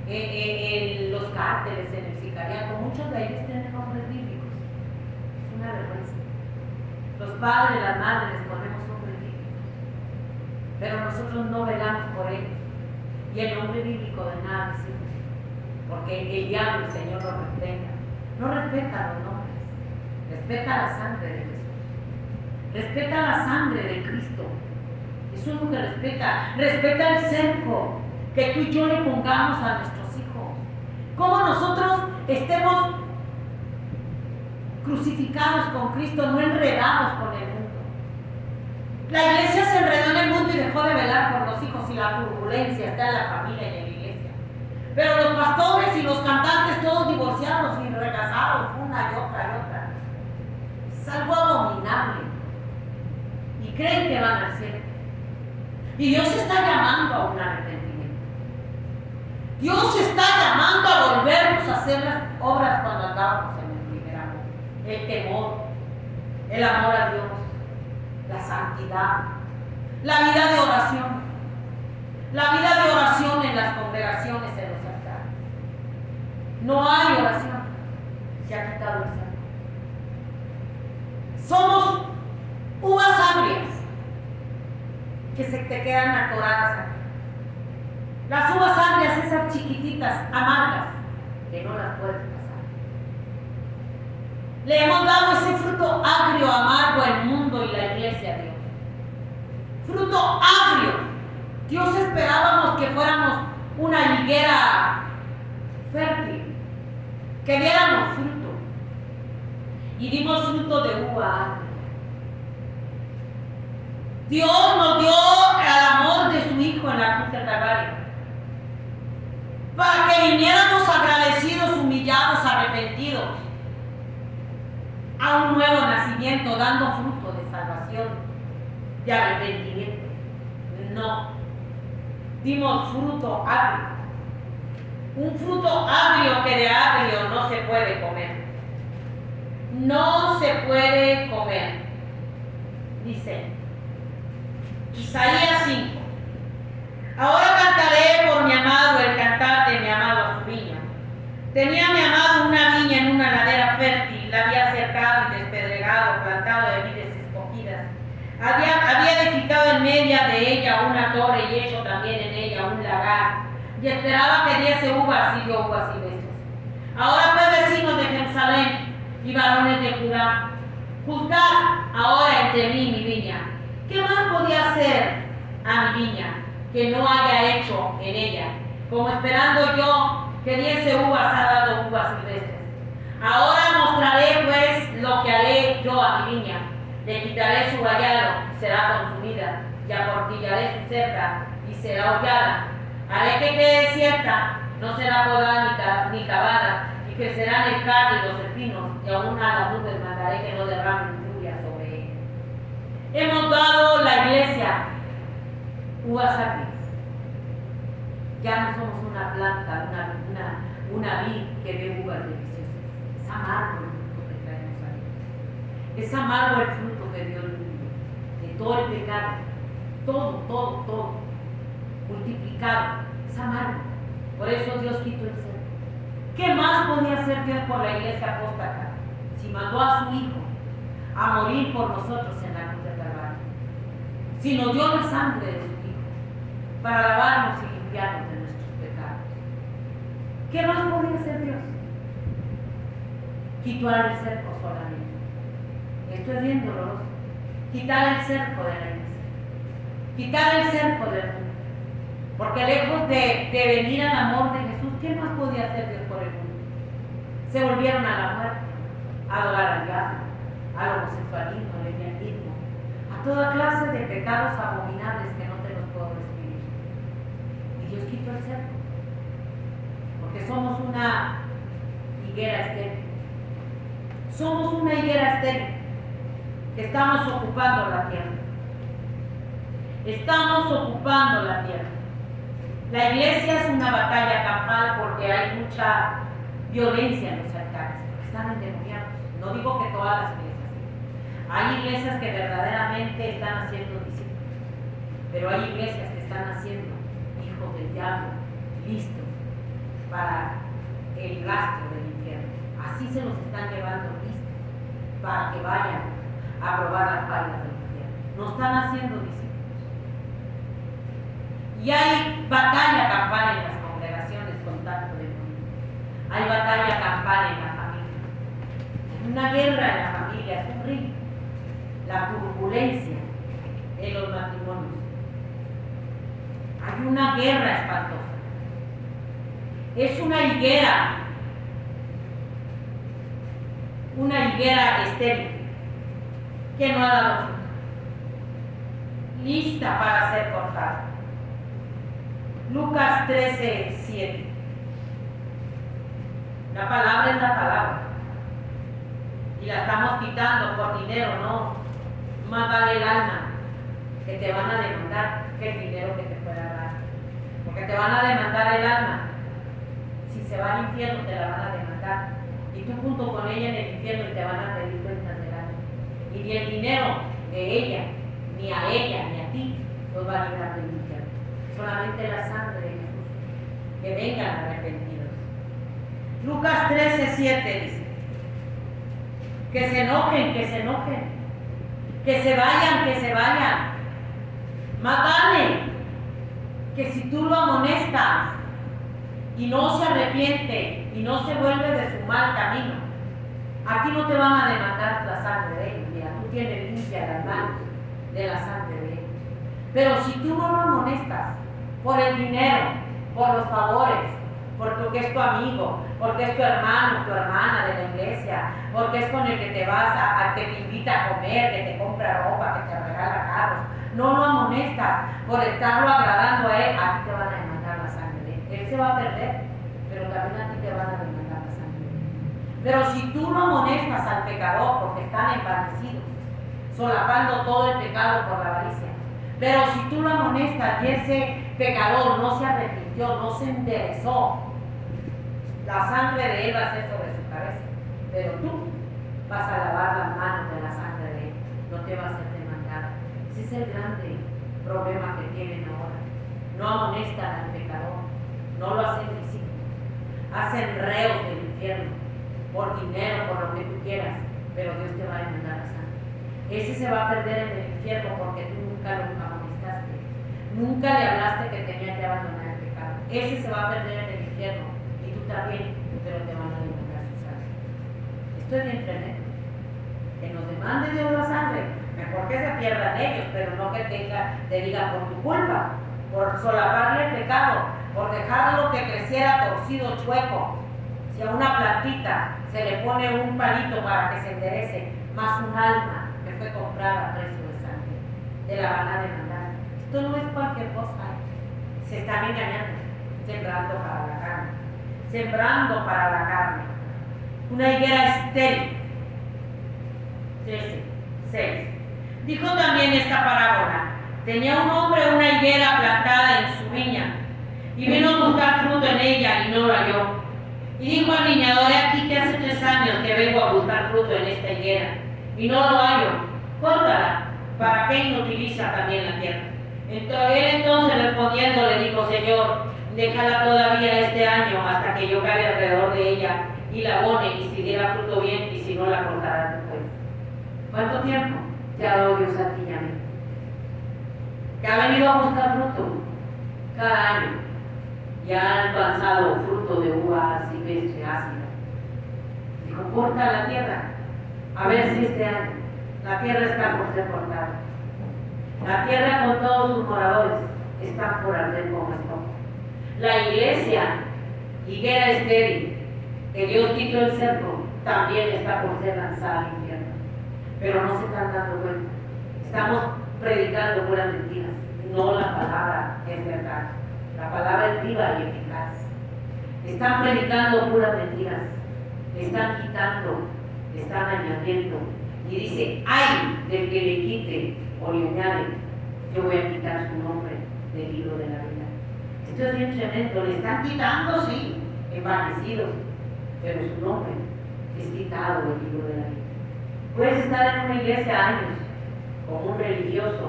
en los cárteles, en el sicariato, muchos de ellos tienen nombres bíblicos? Es una vergüenza. Los padres, las madres les ponemos nombres bíblicos, pero nosotros no velamos por ellos. Y el nombre bíblico de nada sirve, porque el diablo, el Señor, lo respeta. No respeta los nombres, respeta la sangre de Jesús, respeta la sangre de Cristo. Eso es lo que respeta. Respeta el cerco que tú y yo le pongamos a nuestros hijos. Cómo nosotros estemos crucificados con Cristo, no enredados con el mundo. La iglesia se enredó en el mundo y dejó de velar por los hijos, y la turbulencia está en la familia y en la iglesia. Pero los pastores y los cantantes, todos divorciados y recasados, una y otra y otra. Es algo abominable. Y creen que van al cielo. Y Dios está llamando a un arrepentimiento. Dios está llamando a volvernos a hacer las obras cuando andábamos en el primer amor. El temor, el amor a Dios, la santidad, la vida de oración. La vida de oración en las congregaciones, en los altares. No hay oración. Se ha quitado el santo. Somos uvas agrias que se te quedan atoradas aquí. Las uvas agrias, esas chiquititas, amargas, que no las puedes pasar. Le hemos dado ese fruto agrio, amargo al mundo y la iglesia a Dios. Fruto agrio. Dios esperábamos que fuéramos una higuera fértil, que diéramos fruto. Y dimos fruto de uva agria. Dios nos dio el amor de su Hijo en la cruz del Calvario, para que viniéramos agradecidos, humillados, arrepentidos, a un nuevo nacimiento, dando fruto de salvación, de arrepentimiento. No, dimos fruto agrio, un fruto agrio que de agrio no se puede comer. No se puede comer. Dice Isaías 5. Ahora cantaré por mi amado el cantar de mi amado a su viña. Tenía mi amado una viña en una ladera fértil, la había cercado y despedregado, plantado de vides escogidas. Había edificado en medio de ella una torre y hecho también en ella un lagar. Y esperaba que diese uvas y dio uvas silvestres. Ahora pues, vecinos de Jerusalén y varones de Judá, juzgad ahora entre mí y mi viña. ¿Qué más podía hacer a mi viña que no haya hecho en ella? Como esperando yo que diese uvas, ha dado uvas silvestres. Ahora mostraré pues lo que haré yo a mi viña. Le quitaré su vallado, será consumida, y aportillaré su cerca, y será hollada. Haré que quede desierta, no será podada ni cavada, y crecerán el cardo y los espinos, y aún a las nubes mandaré que no derramen lluvia sobre ella. Hemos dado la iglesia uvas agrias. Ya no somos una planta, una vid que dé uvas deliciosas. Es amargo el fruto que traemos ahí. Es amargo el fruto que dio el mundo, de todo el pecado, todo, multiplicado. Es amargo. Por eso Dios quitó el cerco. ¿Qué más podía hacer Dios por la iglesia apóstata si mandó a su Hijo a morir por nosotros en la cruz del Calvario? Si nos dio la sangre de su Hijo para lavarnos y limpiarnos de nuestros pecados. ¿Qué más podía hacer Dios? Quitar el cerco solamente. Esto es bien doloroso. Quitar el cerco de la iglesia. Quitar el cerco del mundo. Porque lejos de venir al amor de Jesús, ¿qué más podía hacer Dios por el mundo? Se volvieron a la muerte, a adorar al diablo, al homosexualismo, al lesbianismo, a toda clase de pecados abominables que no te los puedo describir. Y Dios quitó el cerco, porque somos una higuera estéril. Somos una higuera estéril que estamos ocupando la tierra. Estamos ocupando la tierra. La iglesia es una batalla campal porque hay mucha violencia en los altares, porque están endemoniados. No digo que todas las iglesias. Hay iglesias que verdaderamente están haciendo discípulos, pero hay iglesias que están haciendo hijos del diablo, listos para el rastro del infierno. Así se los están llevando listos para que vayan a probar las pailas del infierno. No están haciendo discípulos. Y hay batalla campal en las congregaciones con tanto demonio. Hay batalla campal en la familia. Es una guerra en la familia, es un ring. La turbulencia en los matrimonios. Hay una guerra espantosa. Es una higuera estéril que no ha dado fruto, lista para ser cortada. Lucas 13:7. La palabra es la palabra y la estamos quitando por dinero, no. Más vale el alma que te van a demandar que el dinero que te pueda dar, porque te van a demandar el alma. Si se va al infierno te la van a demandar y tú junto con ella en el infierno y te van a pedir cuentas del alma, y ni el dinero de ella, ni a ella, ni a ti nos va a librar del infierno, solamente la sangre de Jesús. Que vengan arrepentidos. Lucas 13:7 dice que se enojen, que se vayan. Más vale que si tú lo amonestas y no se arrepiente y no se vuelve de su mal camino, a ti no te van a demandar la sangre de ellos. Mira, tú tienes limpia las manos de la sangre de ellos. Pero si tú no lo amonestas por el dinero, por los favores, porque es tu amigo, porque es tu hermano, tu hermana de la iglesia, porque es con el que te vas a que te invita a comer, que te compra ropa, que te regala carros, no lo amonestas por estarlo agradando a él, a ti te van a demandar la sangre de él. Él se va a perder, pero también a ti te van a demandar la sangre de él. Pero si tú no amonestas al pecador porque están envanecidos, solapando todo el pecado por la avaricia, pero si tú lo amonestas y ese pecador no se arrepintió, no se enderezó, la sangre de él va a ser sobre su cabeza, pero tú vas a lavar las manos de la sangre de él, no te va a ser demandada. Ese es el grande problema que tienen ahora. No amonestan al pecador, no lo hacen visible, hacen reos del infierno por dinero, por lo que tú quieras, pero Dios te va a demandar la sangre. Ese se va a perder en el infierno porque tú nunca lo amonestaste, nunca le hablaste que tenía que abandonar el pecado. Ese se va a perder en el infierno y tú también, pero te van a demandar su sangre. Esto es bien tremendo. Que nos demande Dios la sangre, mejor que se pierdan ellos, pero no que te diga por tu culpa, por solaparle el pecado, por dejarlo que creciera torcido, chueco. Si a una plantita se le pone un palito para que se enderece, más un alma que fue comprada a precio de sangre, te la van a demandar. Esto no es cualquier cosa, se están engañando, sembrando para la carne, sembrando para la carne. Una higuera estéril. 13:6. Dijo también esta parábola: tenía un hombre una higuera plantada en su viña y vino a buscar fruto en ella y no lo halló. Y dijo al viñador: he aquí que hace 3 años que vengo a buscar fruto en esta higuera y no lo hallo, córtala, ¿para qué inutiliza también la tierra? Él entonces respondiendo le dijo: Señor, déjala todavía este año hasta que yo caiga alrededor de ella y la abone, y si diera fruto bien, y si no, la cortarás después. ¿Cuánto tiempo te ha dado Dios a ti y a mí? Que ha venido a buscar fruto cada año y ha alcanzado fruto de uva silvestre ácida. Dijo: corta la tierra, a ver si este año la tierra está por ser cortada. La tierra con todos sus moradores está por arder como estopa. La iglesia, higuera estéril, que Dios quitó el cerco, también está por ser lanzada al infierno. Pero no se están dando cuenta. Estamos predicando puras mentiras. No, la palabra es verdad. La palabra es viva y eficaz. Están predicando puras mentiras. Están quitando, están añadiendo. Y dice: ay del que le quite o le añade, yo voy a quitar su nombre del libro de la vida. Esto es bien tremendo. Le están quitando, sí, envanecidos, pero su nombre es quitado del libro de la vida. Puedes estar en una iglesia años como un religioso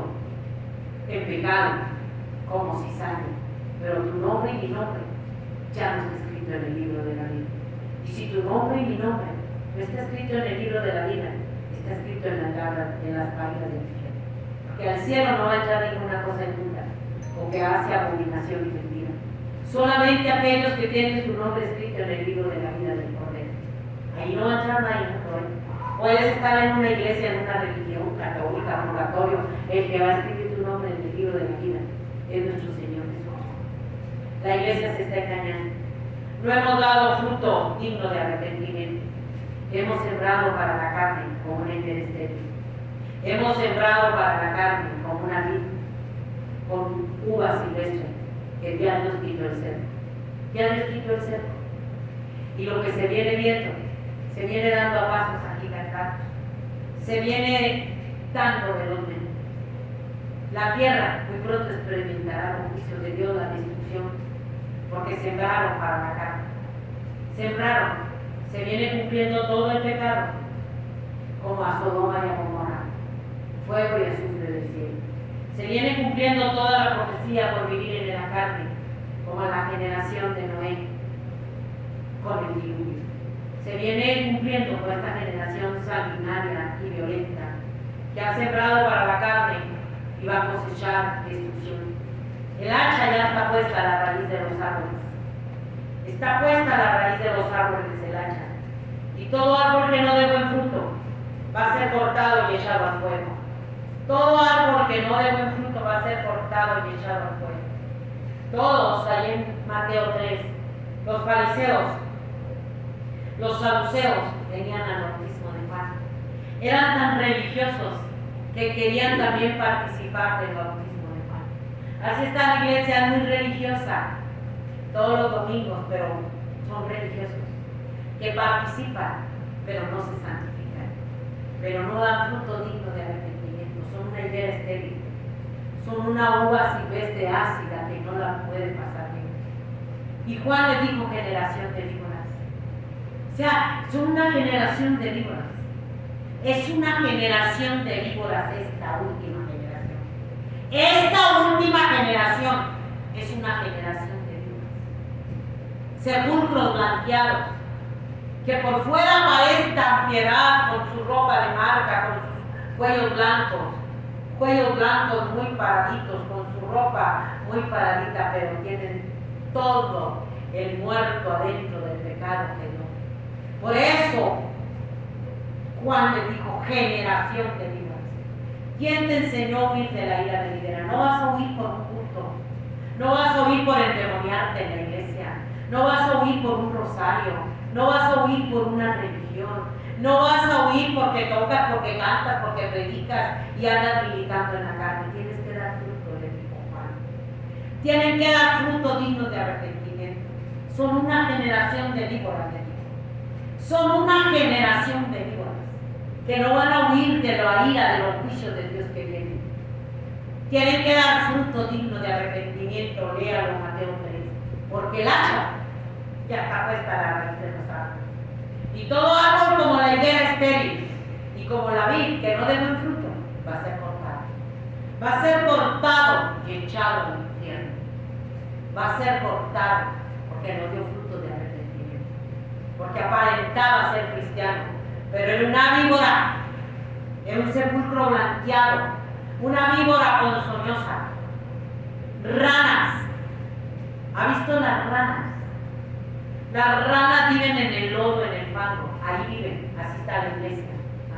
en pecado, como cizaña, pero tu nombre y mi nombre ya no está escrito en el libro de la vida. Y si tu nombre y mi nombre no está escrito en el libro de la vida, está escrito en las páginas del infierno. Porque al cielo no va a entrar ninguna cosa inmunda o que hace abominación y mentira. Solamente aquellos que tienen su nombre escrito en el libro de la vida del Cordero. Ahí no va a entrar nadie. Puedes estar en una iglesia, en una religión católica, purgatorio. El que va a escribir tu nombre en el libro de la vida es nuestro Señor Jesús. La iglesia se está engañando. No hemos dado fruto digno de arrepentimiento. Hemos sembrado para la carne como una higuera estéril. Hemos sembrado para la carne como una vid con uvas silvestres que ya Dios quitó el cerco. Ya Dios quitó el cerco. Y lo que se viene viendo, se viene dando a pasos agigantados. Se viene dando velozmente. La tierra muy pronto experimentará los juicios de Dios, la destrucción, porque sembraron para la carne. Sembraron. Se viene cumpliendo todo el pecado, como a Sodoma y a Gomorra, fuego y azufre del cielo. Se viene cumpliendo toda la profecía por vivir en la carne, como a la generación de Noé con el diluvio. Se viene cumpliendo con esta generación sanguinaria y violenta que ha sembrado para la carne y va a cosechar destrucción. El hacha ya está puesta a la raíz de los árboles. Está puesta a la raíz de los árboles el hacha. Y todo árbol que no dé buen fruto va a ser cortado y echado al fuego. Todo árbol que no dé buen fruto va a ser cortado y echado al fuego. Todos, ahí en Mateo 3, los fariseos, los saduceos venían al bautismo de Juan. Eran tan religiosos que querían también participar del bautismo de Juan. Así está la iglesia, muy religiosa, todos los domingos, pero son religiosos, que participan, pero no se santifican, pero no dan fruto digno de arrepentimiento, son una higuera estéril, son una uva silvestre ácida que no la puede pasar bien. Y Juan le dijo generación de víboras. O sea, son una generación de víboras. Es una generación de víboras esta última generación. Esta última generación es una generación de víboras. Sepulcros blanqueados, que por fuera aparentan piedad con su ropa de marca, con sus cuellos blancos muy paraditos, con su ropa muy paradita, pero tienen todo el muerto adentro del pecado que no. Por eso Juan le dijo generación de víboras. ¿Quién te enseñó a huir de la ira venidera? No vas a huir por un culto, no vas a huir por endemoniarte en la iglesia, no vas a huir por un rosario, no vas a huir por una religión, no vas a huir porque tocas, porque cantas, porque predicas y andas militando en la carne. Tienes que dar fruto, le dijo Juan. Tienen que dar fruto digno de arrepentimiento. Son una generación de víboras, le dijo. Son una generación de víboras que no van a huir de la ira, de los juicios de Dios que vienen. Tienen que dar fruto digno de arrepentimiento. Léalo Mateo 3. Porque el hacha ya está puesta a la raíz de los árboles. Y todo árbol como la higuera estéril y como la vid que no dé buen fruto va a ser cortado. Va a ser cortado y echado al infierno. Va a ser cortado porque no dio fruto de arrepentimiento. Porque aparentaba ser cristiano, pero era una víbora, era un sepulcro blanqueado, una víbora ponzoñosa. Ranas. ¿Ha visto las ranas? Las ranas viven en el lodo, en el fango. Ahí viven. Así está la iglesia.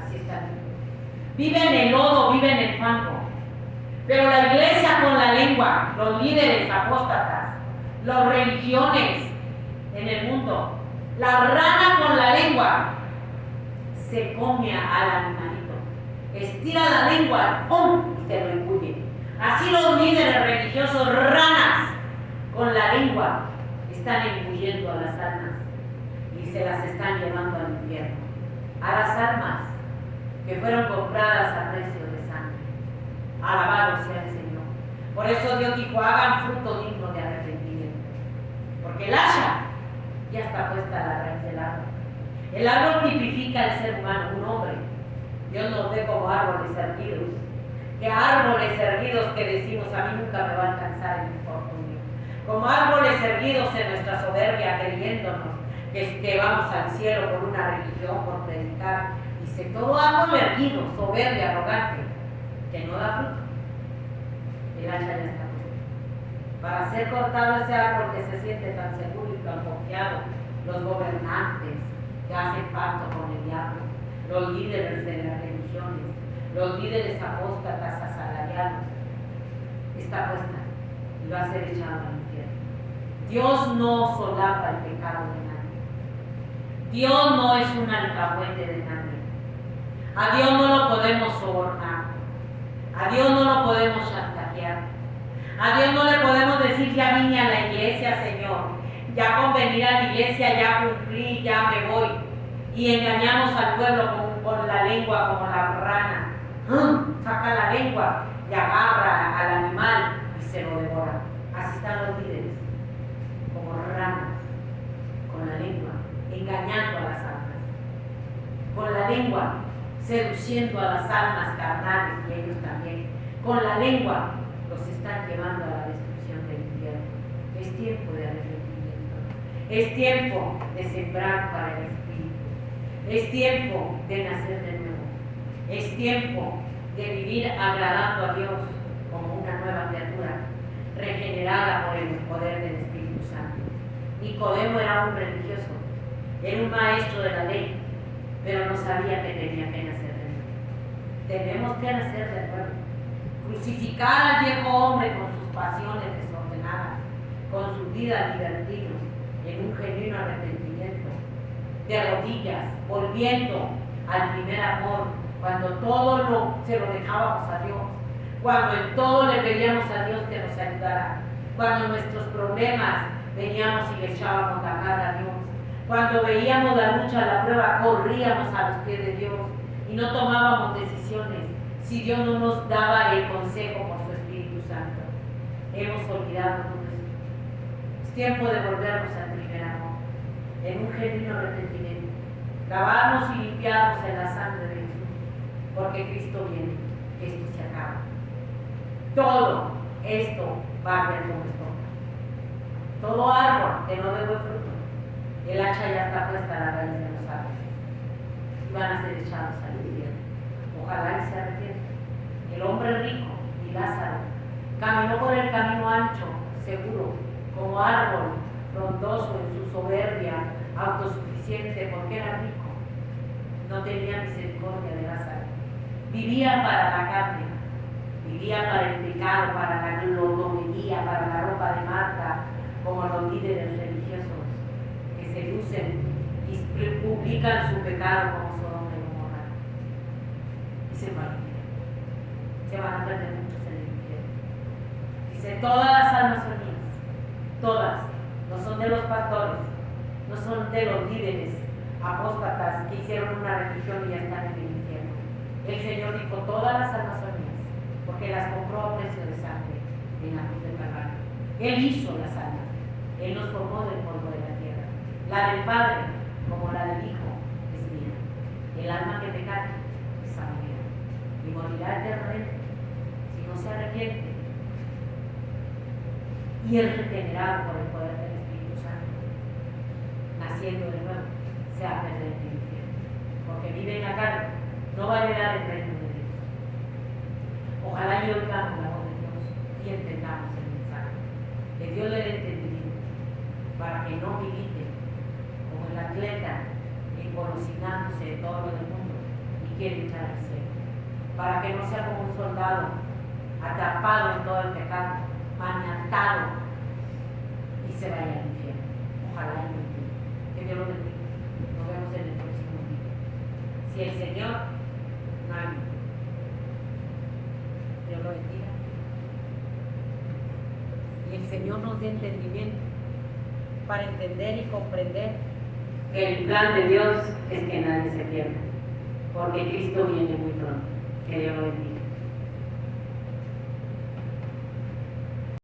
Así está. Vive en el lodo, vive en el fango. Pero la iglesia con la lengua, los líderes apóstatas, las religiones en el mundo, la rana con la lengua se come al animalito. Estira la lengua, ¡pum! Y se lo engulle. Así los líderes religiosos, ranas con la lengua, están engullendo a las almas y se las están llevando al infierno. A las almas que fueron compradas a precio de sangre. Alabado sea el Señor. Por eso Dios dijo, hagan fruto digno de arrepentimiento. Porque el hacha ya está puesta a la raíz del árbol. El árbol tipifica al ser humano, un hombre. Dios nos ve como árboles erguidos. Que árboles erguidos que decimos, a mí nunca me va a alcanzar el infortunio. Como árboles erguidos en nuestra soberbia, creyéndonos que vamos al cielo por una religión, por predicar. Dice, todo árbol erguido, soberbia, arrogante, que no da fruto. El hacha ya está puesta. Para ser cortado ese árbol que se siente tan seguro y tan confiado, los gobernantes que hacen pacto con el diablo, los líderes de las religiones, los líderes apóstatas asalariados, está puesta y va a ser echado al infierno. Dios no solapa el pecado de nadie. Dios no es un alcahuete de nadie. A Dios no lo podemos sobornar. A Dios no lo podemos chantajear. A Dios no le podemos decir, ya vine a la iglesia, Señor. Ya con venir a la iglesia, ya cumplí, ya me voy. Y engañamos al pueblo con la lengua como la rana. Saca la lengua y agarra al animal y se lo devora. Así están los líderes, como ranas, con la lengua, engañando a las almas. Con la lengua, seduciendo a las almas carnales y ellos también. Con la lengua los están llevando a la destrucción del infierno. Es tiempo de arrepentimiento. Es tiempo de sembrar para el Espíritu. Es tiempo de nacer de nuevo. Es tiempo de vivir agradando a Dios como una nueva criatura, regenerada por el poder del Espíritu Santo. Nicodemo era un religioso, era un maestro de la ley, pero no sabía que tenía que nacer de nuevo. Tenemos que nacer de nuevo. Crucificar al viejo hombre con sus pasiones desordenadas, con su vida libertina, en un genuino arrepentimiento, de rodillas, volviendo al primer amor, cuando todo se lo dejábamos a Dios, cuando en todo le pedíamos a Dios que nos ayudara, cuando nuestros problemas veníamos y le echábamos la cara a Dios, cuando veíamos la lucha, la prueba, corríamos a los pies de Dios y no tomábamos decisiones si Dios no nos daba el consejo por su Espíritu Santo. Hemos olvidado todo esto. Es tiempo de volvernos al primer amor, en un genuino arrepentimiento, lavarnos y limpiarnos en la sangre de Jesús, porque Cristo viene, esto se acaba. Todo esto va a ver como esto. Todo árbol que no dé buen fruto, el hacha ya está puesta a la raíz de los árboles y van a ser echados al infierno. Ojalá y se arrepientan. El hombre rico y Lázaro caminó por el camino ancho, seguro, como árbol frondoso en su soberbia, autosuficiente, porque era rico. No tenía misericordia de Lázaro. Vivía para la carne, vivía para el pecado, para la glotonería, para la ropa de marca, como los líderes religiosos que se lucen y publican su pecado como Sodoma y Gomorra. Y se van a perder muchos en el infierno. Dice, todas las almas son mías, todas, no son de los pastores, no son de los líderes apóstatas que hicieron una religión y ya están en el infierno. El Señor dijo, todas las almas son mías, porque las compró a precio de sangre en la cruz del Calvario. Él hizo las almas, Él nos formó del polvo de la tierra. La del Padre, como la del Hijo, es mía. El alma que pecare es morirá, y morirá eternamente si no se arrepiente y es regenerado por el poder del Espíritu Santo, naciendo de nuevo, se va a perder el infierno, porque vive en la carne, no va a heredar el reino de Dios. Ojalá y oigamos la voz de Dios y entendamos el mensaje. Que Dios le dé entendimiento para que no milite como el atleta engolosinándose de todo lo del mundo y quiere echar al cielo. Para que no sea como un soldado atrapado en todo el pecado, maniatado y se vaya al infierno. Ojalá y lo entienda. Que Dios lo bendiga. Nos vemos en el próximo video. Si el Señor no hay. Dios lo bendiga. Y el Señor nos dé entendimiento para entender y comprender que el plan de Dios es que nadie se pierda, porque Cristo viene muy pronto. Que Dios lo bendiga.